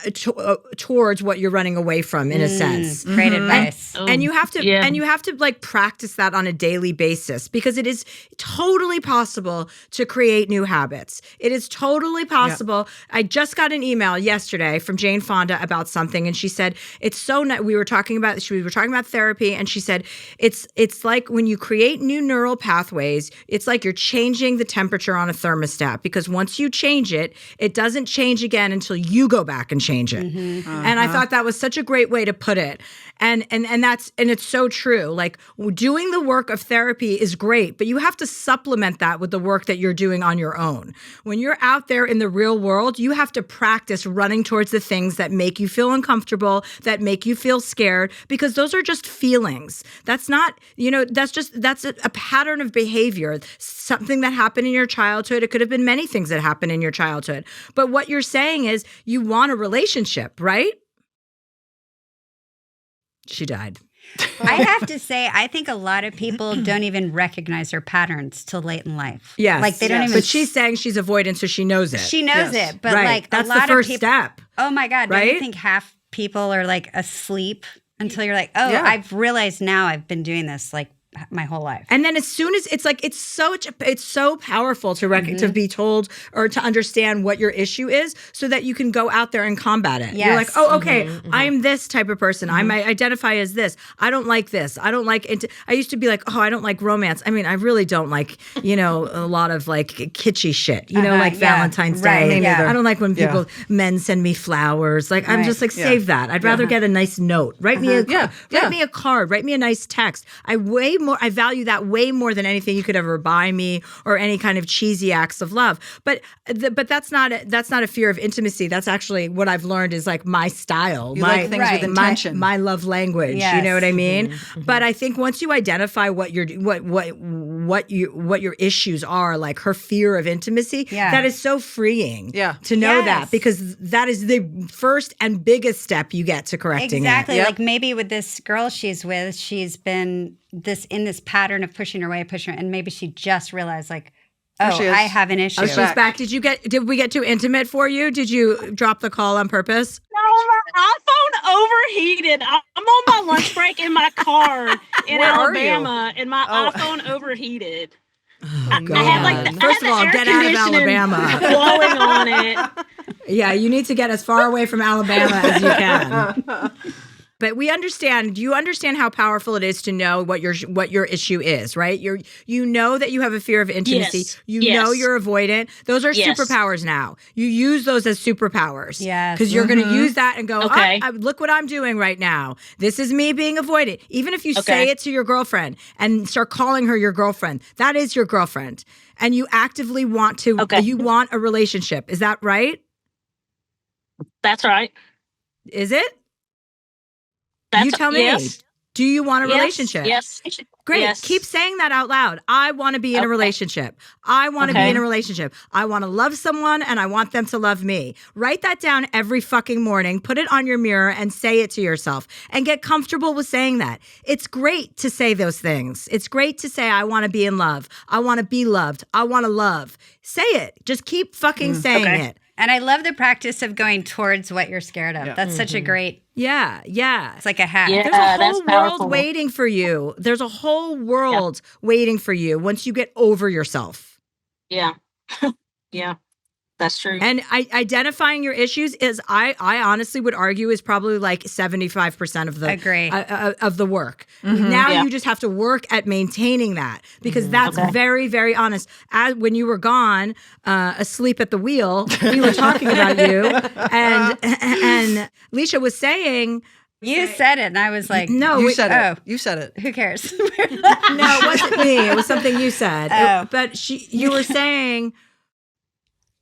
S1: towards what you're running away from, in a sense.
S3: Great advice.
S1: And you have to like practice that on a daily basis, because it is totally possible to create new habits. It is totally possible. Yeah. I just got an email yesterday from Jane Fonda about something, and she said it's so. We were talking about therapy, and she said it's like when you create new neural pathways, it's like you're changing the temperature on a thermostat, because once you change it, it doesn't change again until you go back and change it. Mm-hmm. And I thought that was such a great way to put it. And it's so true. Like, doing the work of therapy is great, but you have to supplement that with the work that you're doing on your own. When you're out there in the real world, you have to practice running towards the things that make you feel uncomfortable, that make you feel scared, because those are just feelings. That's not, that's a pattern of behavior. Something that happened in your childhood. It could have been many things that happened in your childhood. But what you're saying is you want a relationship, right? She died.
S3: I have to say, I think a lot of people don't even recognize their patterns till late in life.
S1: Yes.
S3: Like, they don't even.
S1: But she's saying she's avoidant, so she knows it.
S3: She knows it. But
S1: right.
S3: like,
S1: that's
S3: a lot
S1: the first
S3: of people,
S1: step.
S3: Oh my God.
S1: Right?
S3: Don't you think half people are like asleep until you're like, I've realized now I've been doing this like my whole life.
S1: And then as soon as it's like, it's so powerful to to be told or to understand what your issue is, so that you can go out there and combat it.
S3: Yes.
S1: You're like, oh, okay, I'm this type of person. I might identify as this. I don't like this. I don't like it. I used to be like, oh, I don't like romance. I mean, I really don't like, a lot of like kitschy shit, like Valentine's Day.
S3: Right, yeah.
S1: I don't like when men send me flowers. Like, I'm just like, save that. I'd rather get a nice note. Write me a card. Write me a nice text. I value that way more than anything you could ever buy me, or any kind of cheesy acts of love. But that's not a fear of intimacy. That's actually what I've learned is like my style.
S2: You like things with intention.
S1: My love language.
S3: Yes.
S1: You know what I mean? But I think once you identify what your issues are, like her fear of intimacy, that is so freeing. To know that, because that is the first and biggest step you get to correcting
S3: exactly.
S1: it.
S3: Like, maybe with this girl she's with, she's been in this pattern of pushing her away, and maybe she just realized like, I have an issue.
S1: Oh, she's back. Did we get too intimate for you? Did you drop the call on purpose?
S5: No, my iPhone overheated. I'm on my lunch break in my car in Alabama, and my iPhone overheated.
S1: Oh, God.
S5: I had
S1: First of all, get out of Alabama.
S5: Blowing on it.
S1: Yeah, you need to get as far away from Alabama as you can. But we understand. Do you understand how powerful it is to know what your issue is, right? You know that you have a fear of intimacy.
S5: Yes.
S1: You know you're avoidant. Those are superpowers now. You use those as superpowers.
S3: Yes.
S1: Because you're going to use that and go,
S5: okay.
S1: Look what I'm doing right now. This is me being avoidant. Even if you say it to your girlfriend and start calling her your girlfriend, that is your girlfriend. And you actively want to, you want a relationship. Is that right?
S5: That's right.
S1: Is it? You tell me.
S5: Yes.
S1: Do you want a relationship?
S5: Yes.
S1: Great.
S5: Yes.
S1: Keep saying that out loud. I want to be in a relationship. I want to be in a relationship. I want to love someone, and I want them to love me. Write that down every fucking morning. Put it on your mirror and say it to yourself, and get comfortable with saying that. It's great to say those things. It's great to say, I want to be in love. I want to be loved. I want to love. Say it. Just keep fucking saying it.
S3: And I love the practice of going towards what you're scared of. That's such a great.
S1: Yeah.
S3: It's like a hack.
S5: Yeah,
S1: there's a whole world waiting for you. There's a whole world waiting for you once you get over yourself.
S5: Yeah. Yeah. That's true.
S1: And identifying your issues is, I honestly would argue, is probably like 75% of the of the work. Now you just have to work at maintaining that, because that's very, very honest. As when you were gone, asleep at the wheel, we were talking about you, and Leisha was saying.
S3: You said it, and I was like,
S2: "No, you said it. You said it.
S3: Who cares?"
S1: No, it wasn't me. It was something you said. But you were saying.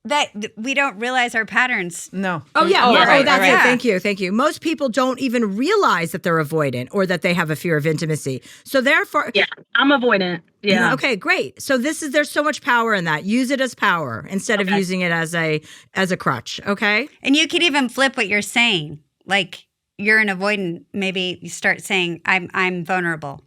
S3: that we don't realize our patterns.
S2: No.
S1: Oh, yeah.
S4: Oh,
S1: yeah.
S4: right,
S1: Oh, that's
S4: right.
S1: it. Thank you. Thank you. Most people don't even realize that they're avoidant or that they have a fear of intimacy. So therefore,
S5: Yeah, I'm avoidant. Yeah.
S1: Okay, great. So there's so much power in that. Use it as power instead of using it as a crutch. Okay.
S3: And you could even flip what you're saying. Like you're an avoidant. Maybe you start saying, "I'm vulnerable.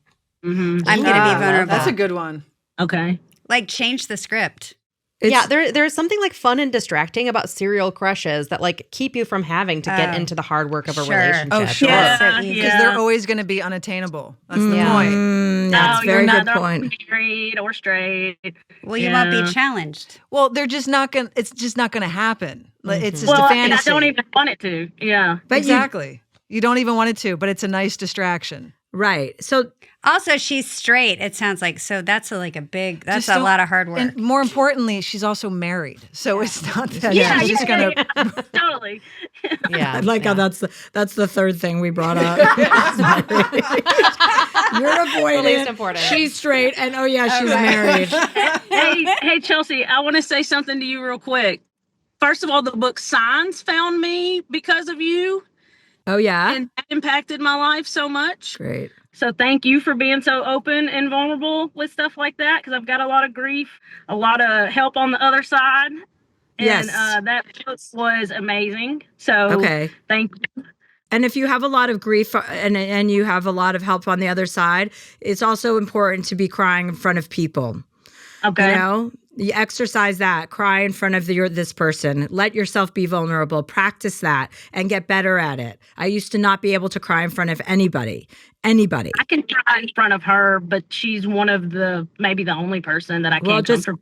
S5: Mm-hmm.
S3: I'm going to be vulnerable."
S2: That's a good one.
S5: Okay.
S3: Like change the script.
S4: There's something like fun and distracting about serial crushes that like keep you from having to get into the hard work of a
S3: Sure.
S4: relationship.
S2: Oh, sure.
S5: Yeah,
S2: Because they're always going to be unattainable. That's the point.
S1: That's a very good point.
S5: Married or straight.
S3: Well, you won't be challenged.
S2: Well, they're just not going. It's just not going to happen. It's just
S5: Well,
S2: a
S5: I
S2: fantasy.
S5: don't even want it to. Yeah.
S1: But
S2: exactly. You don't even want it to, but it's a nice distraction.
S1: Right. So
S3: Also, she's straight. It sounds like that's a
S2: Just
S3: a
S2: don't-
S3: lot of hard work.
S2: And more importantly, she's also married, so it's not that
S5: Yeah,
S2: she's just gonna.
S5: Totally.
S4: Yeah.
S1: I like how that's the third thing we brought up. You're avoidant.
S4: least important.
S1: She's straight, and she's married.
S5: Hey, Chelsea, I want to say something to you real quick. First of all, the book Signs found me because of you,
S1: Oh yeah.
S5: and that impacted my life so much.
S1: Great.
S5: So thank you for being so open and vulnerable with stuff like that, because I've got a lot of grief, a lot of help on the other side. And
S1: Yes.
S5: that book was amazing. So thank you.
S1: And if you have a lot of grief and you have a lot of help on the other side, it's also important to be crying in front of people.
S5: Okay.
S1: You know, you exercise that. Cry in front of this person. Let yourself be vulnerable. Practice that and get better at it. I used to not be able to cry in front of anybody.
S5: I can cry in front of her, but she's one of maybe the only person that I can't
S1: just
S5: comfort.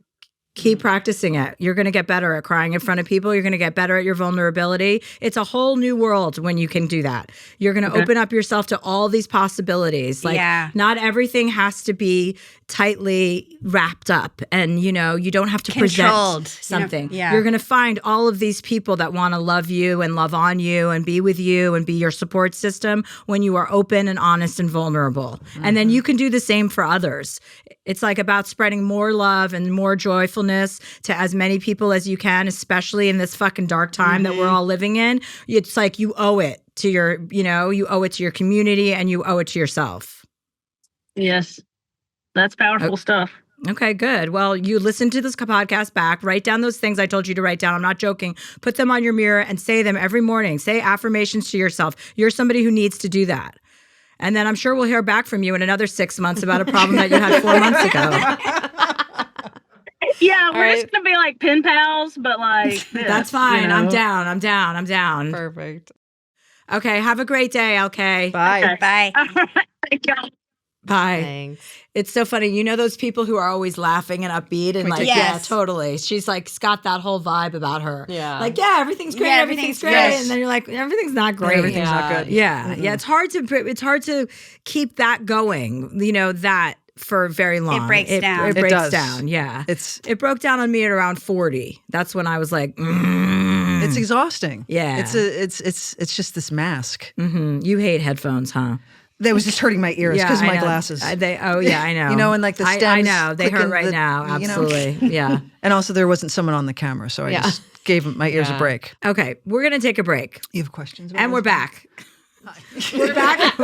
S1: keep practicing it. You're going to get better at crying in front of people. You're going to get better at your vulnerability. It's a whole new world when you can do that. You're going to open up yourself to all these possibilities. Like not everything has to be tightly wrapped up, and you don't have to
S3: Controlled.
S1: present something.
S3: Yeah.
S1: You're going to find all of these people that want to love you and love on you and be with you and be your support system when you are open and honest and vulnerable. And then you can do the same for others. It's like about spreading more love and more joyfulness to as many people as you can, especially in this fucking dark time that we're all living in. It's like you owe it to you owe it to your community and you owe it to yourself.
S5: Yes. That's powerful stuff.
S1: Okay, good. Well, you listen to this podcast back, write down those things I told you to write down. I'm not joking. Put them on your mirror and say them every morning. Say affirmations to yourself. You're somebody who needs to do that. And then I'm sure we'll hear back from you in another 6 months about a problem that you had 4 months ago.
S5: Yeah, we're just going to be like pen pals, but like this,
S1: That's fine. I'm down.
S4: Perfect.
S1: Okay, have a great day, LK.
S2: Bye.
S5: Okay.
S3: Bye.
S5: Thank you.
S1: Bye.
S4: Thanks.
S1: It's so funny. You know those people who are always laughing and upbeat and like,
S3: Yes.
S1: yeah, totally. She's like got that whole vibe about her.
S4: Yeah.
S1: Like, yeah, everything's great.
S3: Yeah,
S1: everything's great.
S3: everything's-
S1: And then you're like, everything's not great.
S2: Everything's not good.
S1: Yeah. Yeah. It's hard to keep that going, that for very long.
S3: It breaks down.
S1: It
S2: It
S1: breaks
S2: does.
S1: down. Yeah.
S2: It's
S1: It broke down on me at around 40. That's when I was like,
S2: it's exhausting.
S1: Yeah.
S2: It's just this mask.
S1: You hate headphones, huh?
S2: That was just hurting my ears because of
S1: I
S2: my
S1: know.
S2: glasses.
S1: I know.
S2: And like the stems.
S1: I know. They hurt
S2: clicking
S1: right now.
S2: you know?
S1: Absolutely. Yeah.
S2: And also there wasn't someone on the camera, so I just gave my ears a break.
S1: Okay. We're going to take a break.
S2: You have questions?
S1: And we're back. We're back.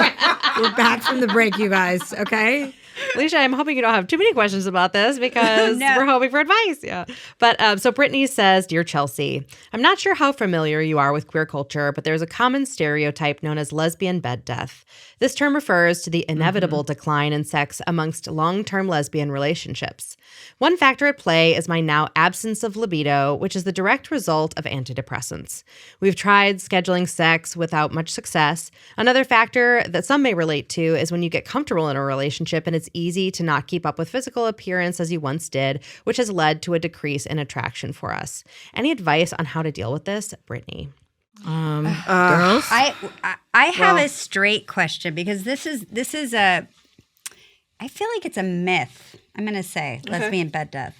S1: We're back from the break, you guys. Okay.
S4: Leisha, I'm hoping you don't have too many questions about this because
S3: No.
S4: we're hoping for advice. Yeah. But so Brittany says, Dear Chelsea, I'm not sure how familiar you are with queer culture, but there's a common stereotype known as lesbian bed death. This term refers to the inevitable decline in sex amongst long-term lesbian relationships. One factor at play is my now absence of libido, which is the direct result of antidepressants. We've tried scheduling sex without much success. Another factor that some may relate to is when you get comfortable in a relationship and it's easy to not keep up with physical appearance as you once did, which has led to a decrease in attraction for us. Any advice on how to deal with this, Brittany?
S1: Girls?
S3: I have a straight question because this is a I feel like it's a myth. I'm going to say lesbian bed death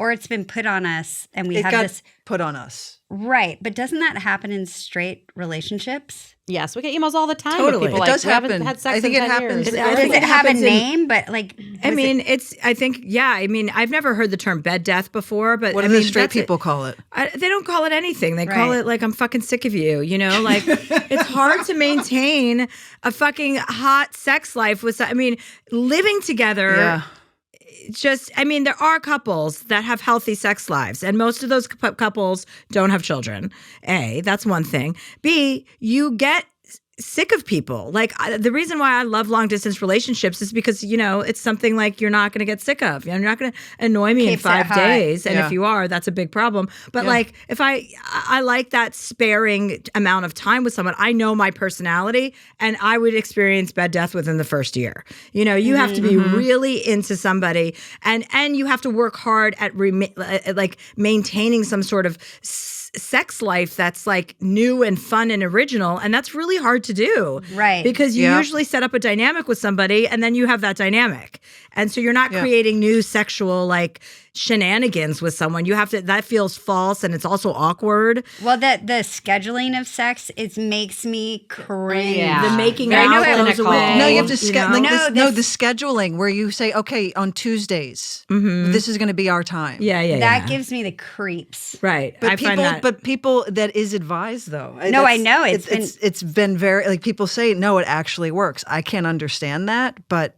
S3: or it's been put on us, and we
S2: It
S3: have
S2: got
S3: this
S2: put on us.
S3: right. But doesn't that happen in straight relationships?
S4: Yes, we get emails all the time.
S1: Totally.
S4: With people
S1: It
S4: like,
S2: does
S4: we haven't
S2: happen.
S4: had sex
S2: I think
S4: in
S2: it
S4: 10
S2: happens.
S4: years.
S1: I
S3: Does
S1: think
S3: it have a
S1: happens in-
S3: name? But like,
S1: I mean, I've never heard the term bed death before, but
S2: What do the straight people call it?
S1: They don't call it anything. They call
S3: Right.
S1: it like, I'm fucking sick of you. You know, like it's hard to maintain a fucking hot sex life with, living together.
S2: Yeah.
S1: There are couples that have healthy sex lives, and most of those couples don't have children. A, that's one thing. B, you get sick of people. Like the reason why I love long distance relationships is because, it's something like you're not going to get sick of. You're not going to annoy me
S3: Keeps
S1: in 5
S3: it hot.
S1: days. And
S2: Yeah.
S1: if you are, that's a big problem. But like if I like that sparing amount of time with someone, I know my personality, and I would experience bed death within the first year. You have to be really into somebody, and you have to work hard at maintaining some sort of sex life that's like new and fun and original, and that's really hard to do,
S3: Right.
S1: because you
S2: Yeah.
S1: usually set up a dynamic with somebody and then you have that dynamic, and so you're not creating new sexual like shenanigans with someone. You have to, that feels false, and it's also awkward.
S3: well, the scheduling of sex makes me cringe.
S4: Yeah.
S1: The making
S3: Very
S1: out
S3: cynical.
S1: goes away.
S2: No, you have to
S1: know?
S2: the scheduling where you say, okay, on Tuesdays, this is going to be our time.
S1: Yeah.
S3: That gives me the creeps.
S1: right.
S2: But
S1: I find that.
S2: people that is advised though.
S3: No, I
S2: That's-
S3: know.
S2: It's been very, like, people say, no, it actually works. I can't understand that, but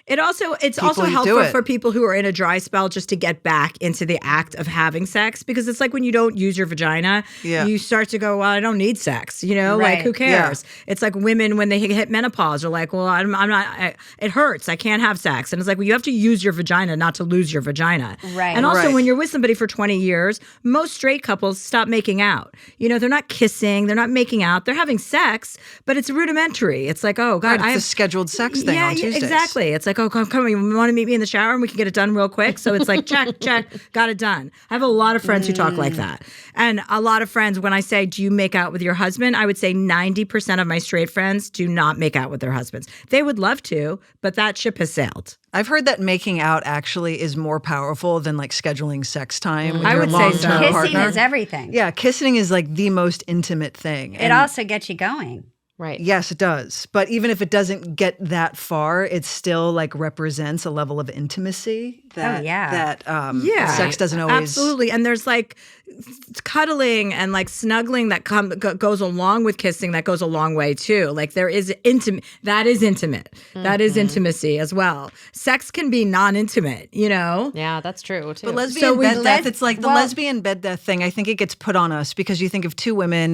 S1: It's also
S2: People do
S1: helpful
S2: it.
S1: for people who are in a dry spell just to get back into the act of having sex, because it's like when you don't use your vagina, you start to go, well, I don't need sex, like
S3: Right.
S1: who cares? It's like women when they hit menopause are like, well, I'm not, it hurts, I can't have sex, and it's like, well, you have to use your vagina not to lose your vagina.
S3: Right.
S1: And also
S2: Right.
S1: when you're with somebody for 20 years, most straight couples stop making out. They're not kissing, they're not making out, they're having sex, but it's rudimentary. It's like, oh God,
S2: it's a scheduled sex thing on Tuesdays.
S1: exactly. It's like, oh, come on, you want to meet me in the shower and we can get it done real quick? So it's like, check, got it done. I have a lot of friends who talk like that. And a lot of friends, when I say, do you make out with your husband? I would say 90% of my straight friends do not make out with their husbands. They would love to, but that ship has sailed.
S2: I've heard that making out actually is more powerful than like scheduling sex time. With
S1: I
S2: your
S1: would say
S2: long-term
S1: so.
S3: Kissing
S2: partner.
S3: is everything.
S2: Yeah, kissing is like the most intimate thing.
S3: It also gets you going.
S4: Right.
S2: Yes, it does. But even if it doesn't get that far, it still like represents a level of intimacy that sex doesn't always.
S1: Absolutely. And there's like cuddling and like snuggling that goes along with kissing, that goes a long way too. Like there is intimate, that is intimate. That is intimacy as well. Sex can be non-intimate,
S4: Yeah, that's true too.
S2: But lesbian bed death, it's like the lesbian bed death thing. I think it gets put on us because you think of two women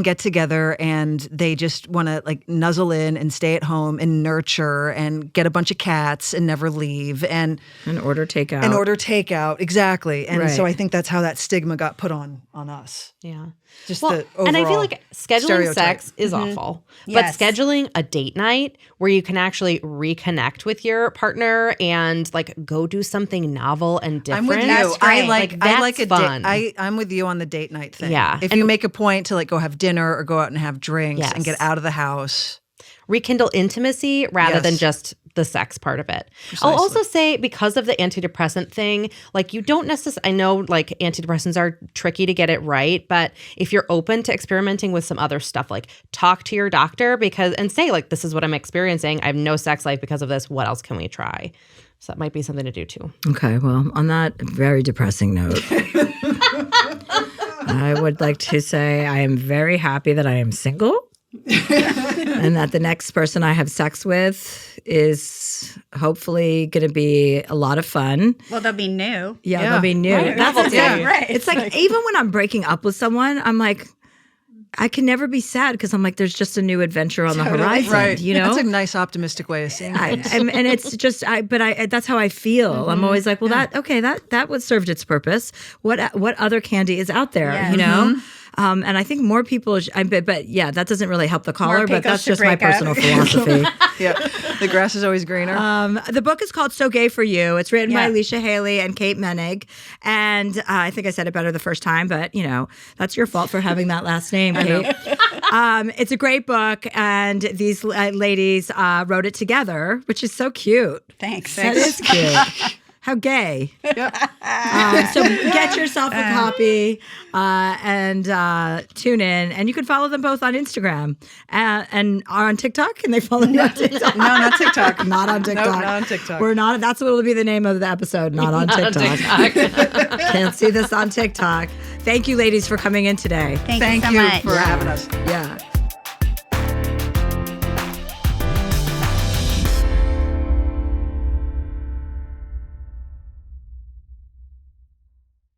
S2: get together and they just want to like nuzzle in and stay at home and nurture and get a bunch of cats and never leave and
S1: order takeout.
S2: Exactly. And so
S1: Right.
S2: I think that's how that stigma got put on us.
S4: Yeah.
S2: Just
S4: Well,
S2: the overall
S4: and I feel like scheduling
S2: stereotype.
S4: sex is awful,
S3: Yes.
S4: but scheduling a date night where you can actually reconnect with your partner and like go do something novel and different.
S2: I'm with you.
S3: That's
S2: I
S3: great.
S2: like
S4: That's
S2: I like a
S4: fun.
S2: I'm with you on the date night thing.
S4: Yeah.
S2: If
S4: And-
S2: you make a point to like go have dinner or go out and have drinks and
S4: Yes.
S2: get out of the house.
S4: Rekindle intimacy rather than
S2: Yes.
S4: just the sex part of it. I'll also say because of the antidepressant thing, like you don't necessarily, I know like antidepressants are tricky to get it right, but if you're open to experimenting with some other stuff, like talk to your doctor and say like, this is what I'm experiencing. I have no sex life because of this. What else can we try? So that might be something to do too.
S1: Okay, well, on that very depressing note, I would like to say I am very happy that I am single and that the next person I have sex with is hopefully going to be a lot of fun.
S3: Well, they'll be new.
S1: Yeah,
S2: Yeah.
S1: they'll be new.
S3: Right.
S1: That's the thing.
S3: Yeah, right.
S1: It's like even when I'm breaking up with someone, I'm like, I can never be sad because I'm like, there's just a new adventure on the horizon.
S2: Right.
S1: That's
S2: a nice optimistic way of seeing
S1: and
S2: things.
S1: it's just, that's how I feel. I'm always like, well, that was served its purpose. What other candy is out there,
S3: Yeah.
S1: And I think more people, but yeah, that doesn't really help the caller, but
S3: pickles
S1: that's
S3: to
S1: just my
S3: break up.
S1: personal philosophy.
S2: Yeah. The grass is always greener.
S1: The book is called So Gay for You. It's written by
S3: Yeah.
S1: Leisha Hailey and Kate Moennig. And I think I said it better the first time, but that's your fault for having that last name, Kate. It's a great book. And these ladies wrote it together, which is so cute.
S3: Thanks.
S1: That is cute. How gay.
S2: Yep.
S1: So get yourself a copy and tune in. And you can follow them both on Instagram and are on TikTok. Can they follow you on TikTok?
S2: No, not TikTok.
S1: Not on TikTok.
S2: Nope, not on TikTok.
S1: We're not. That's what will be the name of the episode. Not on TikTok. Can't see this on TikTok. Thank you, ladies, for coming in today.
S3: Thank you so much.
S2: for having us.
S1: Yeah.